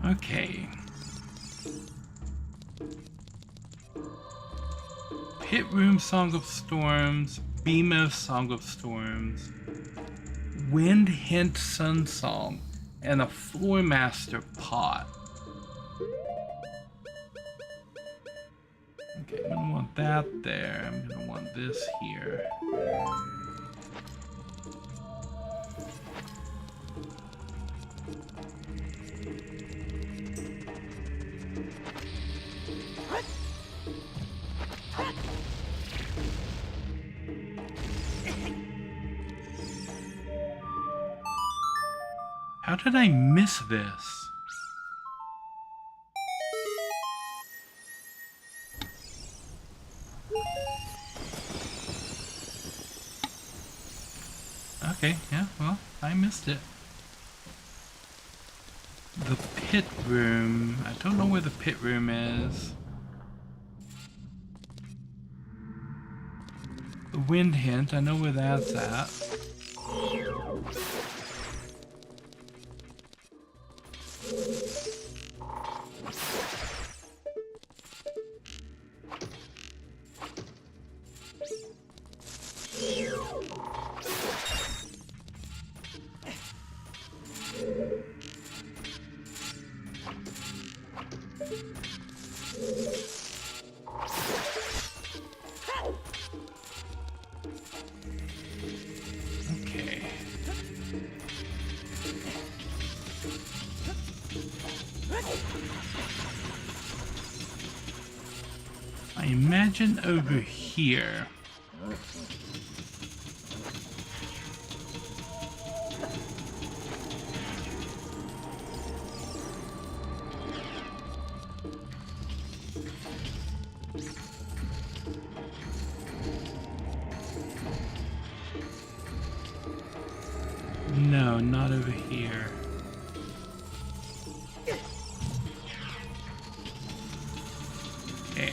Okay. Pit Room Song of Storms, BMO Song of Storms, Wind Hint Sun Song, and a Floor Master pot. Okay, I'm gonna want that there. I'm gonna want this here. How did I miss this? Okay, yeah, well, I missed it. The pit room. I don't know where the pit room is. The wind hint, I know where that's at. I imagine over here. No, not over here. Okay.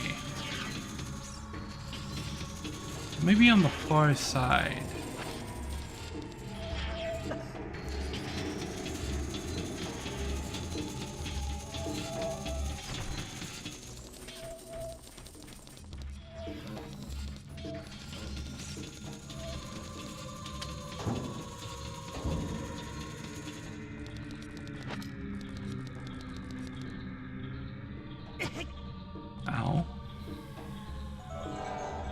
Maybe on the far side.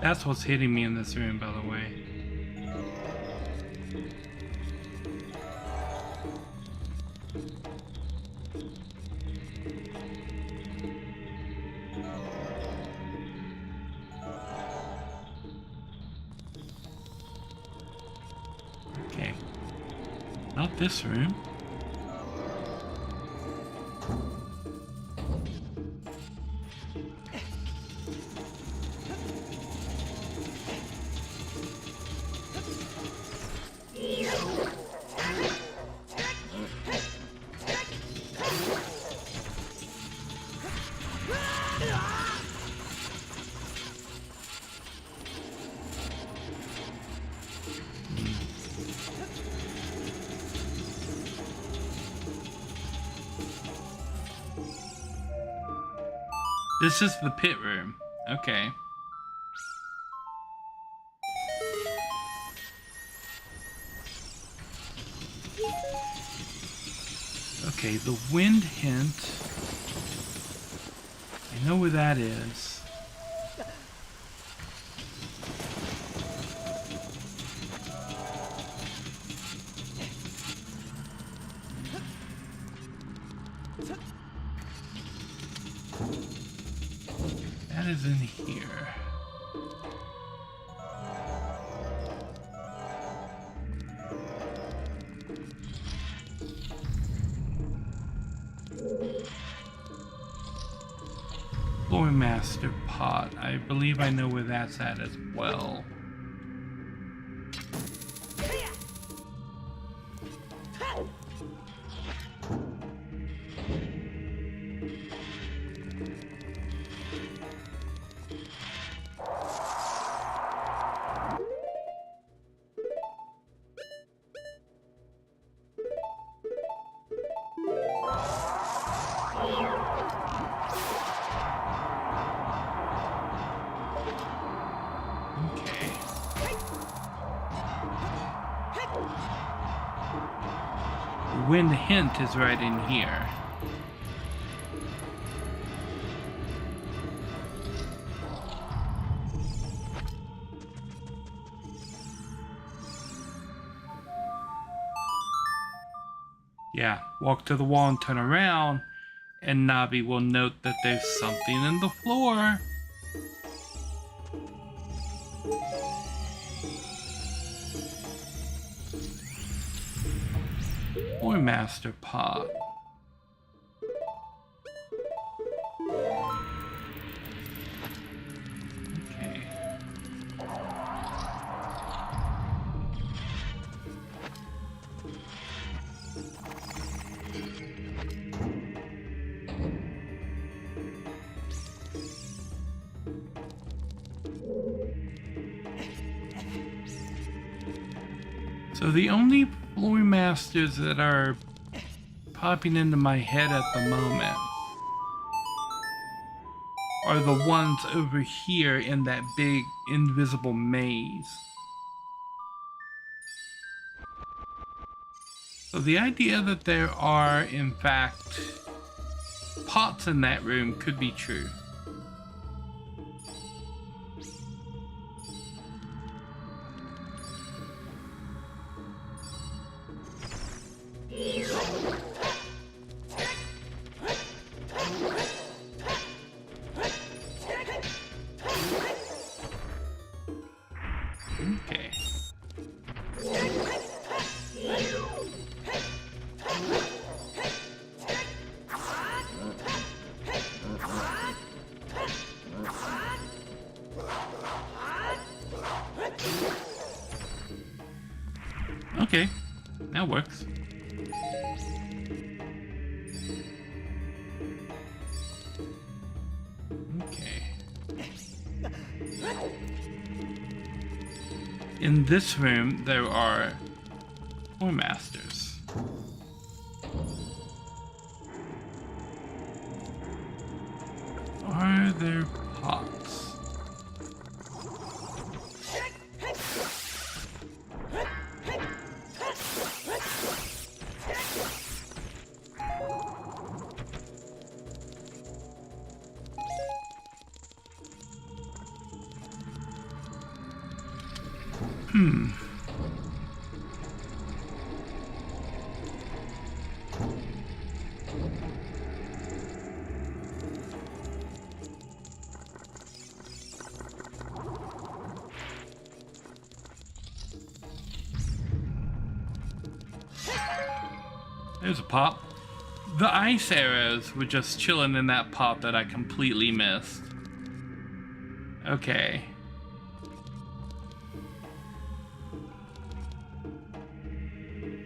That's what's hitting me in this room, by the way. Okay. Not this room. This is the pit room. Okay. Okay, the wind hint. I know where that is. That is in here. Floor Master Pot. I believe I know where that's at as well. Wind hint is right in here. Yeah, walk to the wall and turn around, and Navi will note that there's something in the floor. Or Master Pot. Okay. So the only Floor Masters that are popping into my head at the moment are the ones over here in that big invisible maze. So the idea that there are, in fact, pots in that room could be true. Okay. Okay, that works. Okay. In this room, there are Floor Masters. Are there pots? There's a pop. The ice arrows were just chilling in that pop that I completely missed. Okay.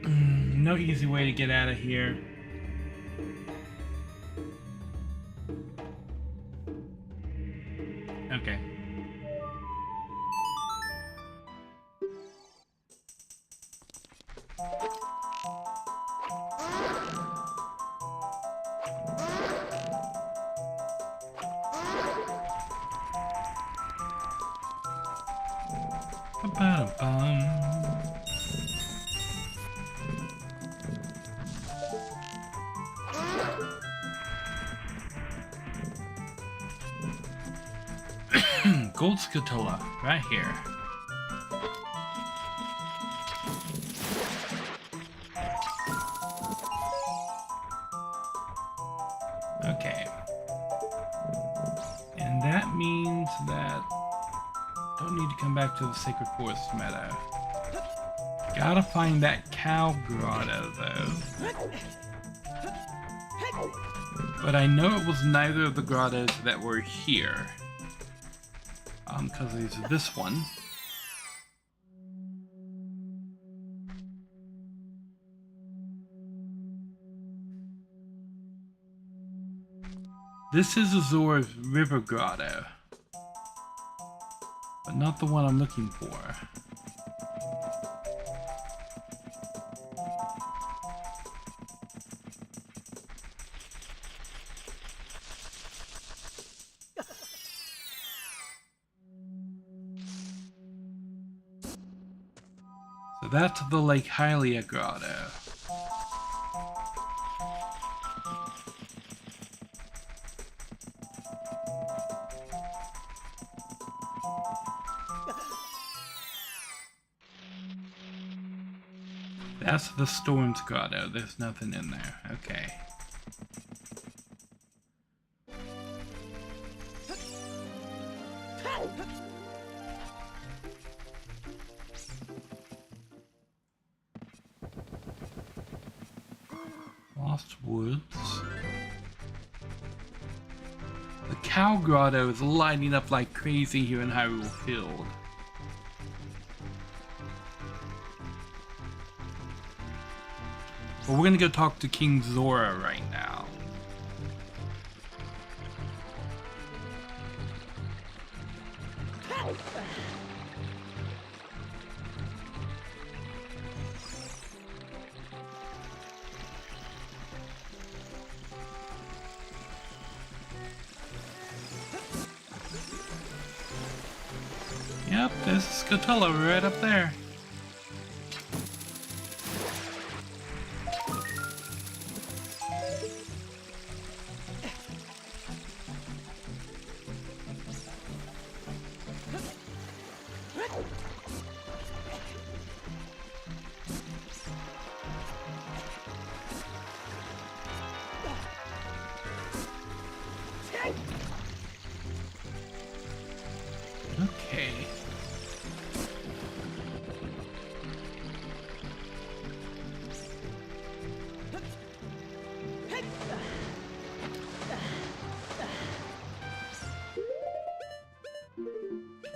No easy way to get out of here. Okay. Ba-da-bum. Gold scatola, right here. Okay. And that means that don't need to come back to the Sacred Forest Meadow. Gotta find that cow grotto though. But I know it was neither of the grottos that were here. Because there's this one. This is Azora's River Grotto. But not the one I'm looking for. So that's the Lake Hylia Grotto. That's the Storm's Grotto. There's nothing in there. Okay. Lost Woods. The Cow Grotto is lighting up like crazy here in Hyrule Field. But we're gonna go talk to King Zora right now. Yep, there's Scatola right up there. Okay.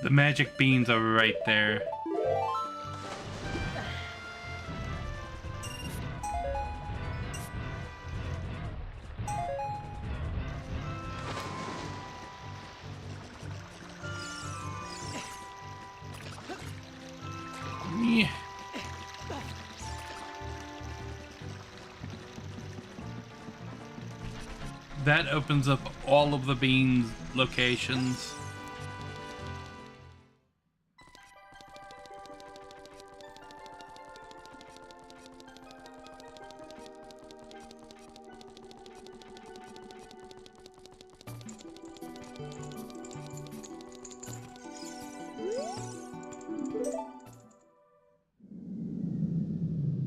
The magic beans are right there. Yeah. That opens up all of the beans locations.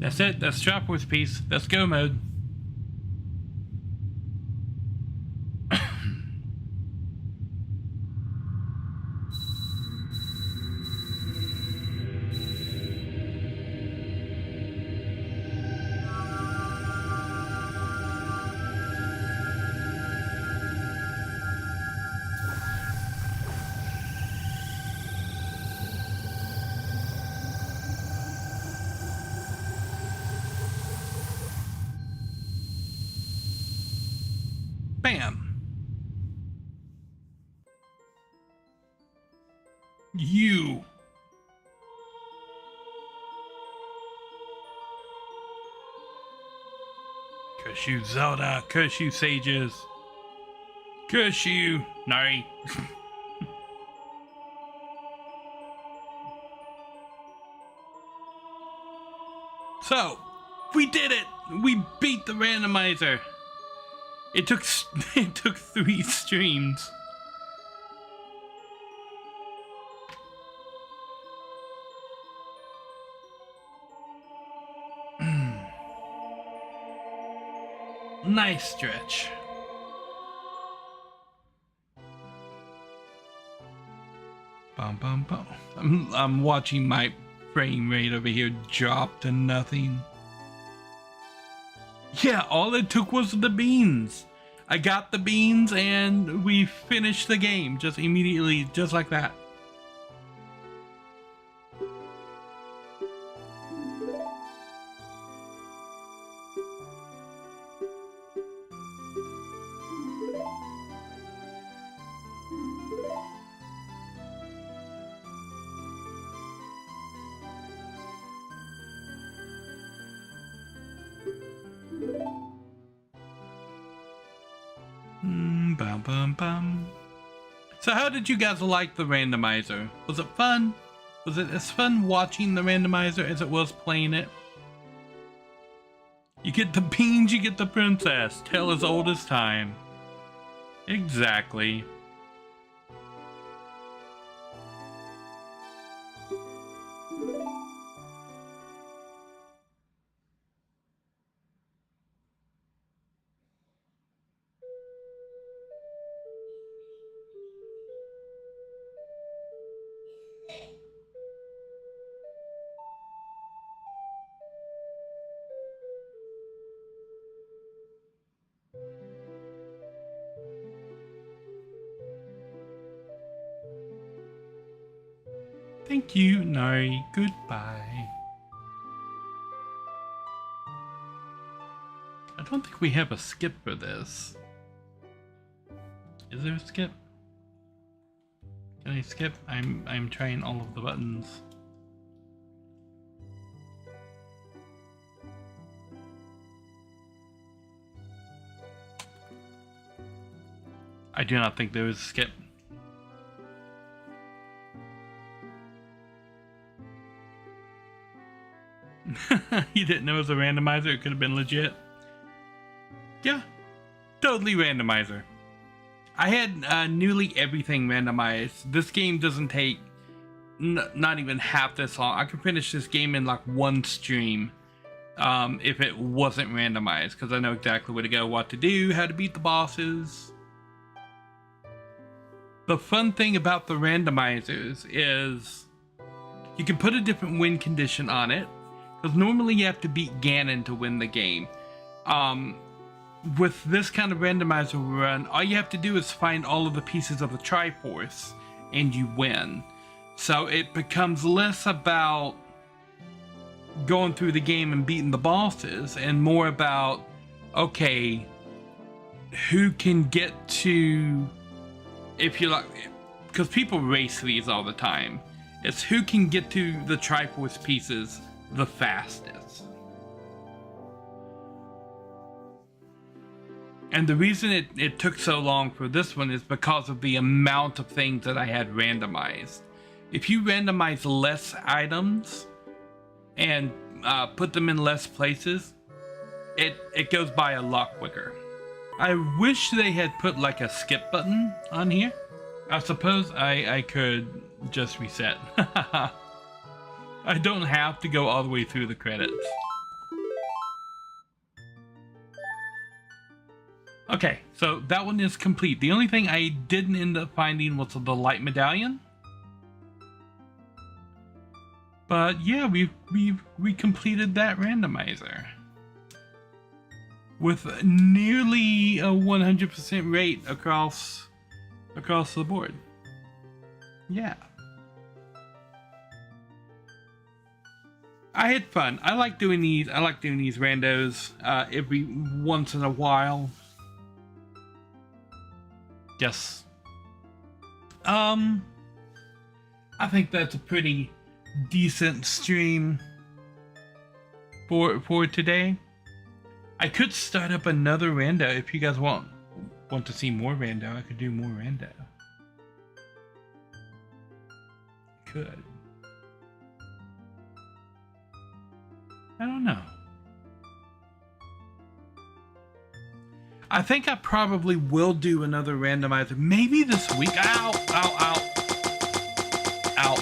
That's it. That's Triforce piece. That's go mode. Bam. You. Curse you, Zelda. Curse you, sages. Curse you, Nari. So, we did it. We beat the randomizer. It took 3 streams. Nice stretch. Bum bum bum. I'm watching my frame rate over here drop to nothing. Yeah, all it took was the beans. I got the beans and we finished the game just immediately, just like that. Bum, bum, bum. So how did you guys like the randomizer? Was it fun? Was it as fun watching the randomizer as it was playing it? You get the beans, you get the princess. Tale as old as time. Exactly. Thank you, Nari. Goodbye. I don't think we have a skip for this. Is there a skip? Can I skip? I'm trying all of the buttons. I do not think there is a skip. You didn't know it was a randomizer? It could have been legit. Yeah, totally randomizer. I had newly everything randomized. This game doesn't take not even half this long. I could finish this game in like 1 stream if it wasn't randomized, because I know exactly where to go, what to do, how to beat the bosses. The fun thing about the randomizers is you can put a different win condition on it, because normally you have to beat Ganon to win the game. With this kind of randomizer run, all you have to do is find all of the pieces of the Triforce and you win. So it becomes less about going through the game and beating the bosses and more about, okay, who can get to, if you like, because people race these all the time. It's who can get to the Triforce pieces the fastest. And the reason it took so long for this one is because of the amount of things that I had randomized. If you randomize less items and put them in less places, it goes by a lot quicker. I wish they had put like a skip button on here. I suppose I could just reset. I don't have to go all the way through the credits. Okay, so that one is complete. The only thing I didn't end up finding was the light medallion. But yeah, we completed that randomizer with nearly a 100% rate across the board. Yeah. I had fun. I like doing these randos every once in a while. Yes. I think that's a pretty decent stream for today. I could start up another rando if you guys want to see more rando. I could do more rando. Could. I don't know. I think I probably will do another randomizer. Maybe this week. Ow, ow, ow. Ow.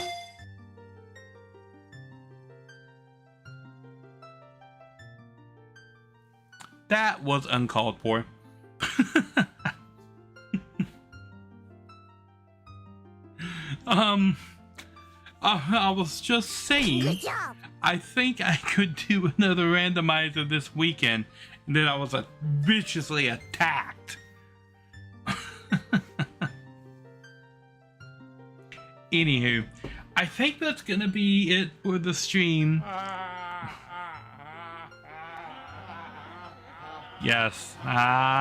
That was uncalled for. I was just saying, I think I could do another randomizer this weekend, and then I was viciously attacked. Anywho, I think that's gonna be it for the stream. Yes. Ha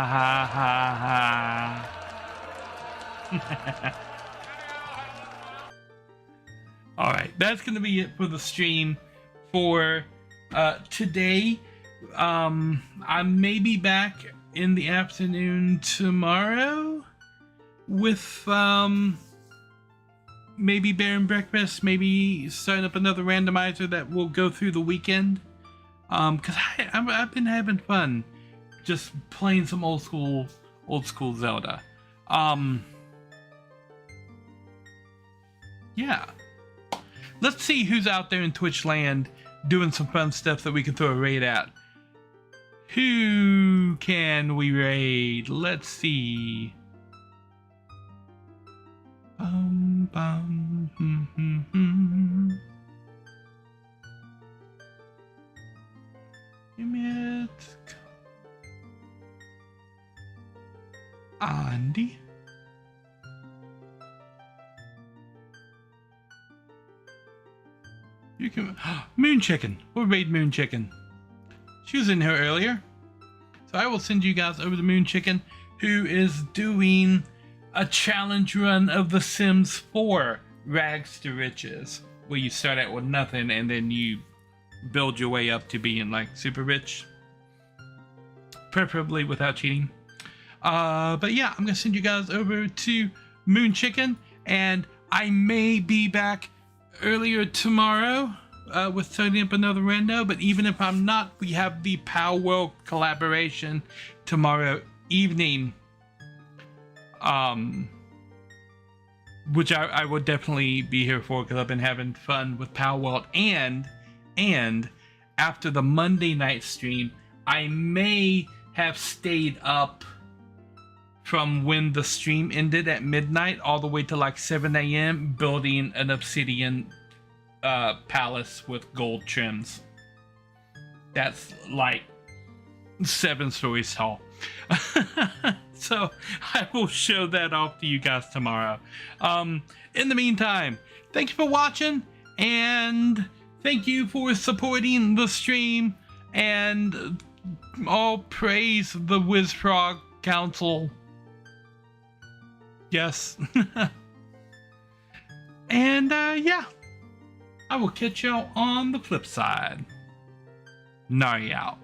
ha ha ha. Alright, that's gonna be it for the stream for today. I may be back in the afternoon tomorrow with maybe Bear and Breakfast, maybe starting up another randomizer that will go through the weekend. Cause I've been having fun just playing some old school Zelda. Yeah. Let's see who's out there in Twitch land doing some fun stuff that we can throw a raid at. Who can we raid? Let's see. Andy. You can Moon Chicken. We'll raid Moon Chicken. She was in here earlier, so I will send you guys over to Moon Chicken, who is doing a challenge run of The Sims 4 Rags to Riches, where you start out with nothing and then you build your way up to being like super rich, preferably without cheating. But yeah, I'm gonna send you guys over to Moon Chicken, and I may be back earlier tomorrow with setting up another rando, but even if I'm not, we have the Pow World collaboration tomorrow evening, which I will definitely be here for, because I've been having fun with Pow World. And after the Monday night stream, I may have stayed up from when the stream ended at midnight all the way to like 7 a.m. building an obsidian palace with gold trims. That's like 7 stories tall. So I will show that off to you guys tomorrow. In the meantime, thank you for watching, and thank you for supporting the stream, and all praise the WizFrog Council. Yes. And yeah, I will catch y'all on the flip side. Nari out.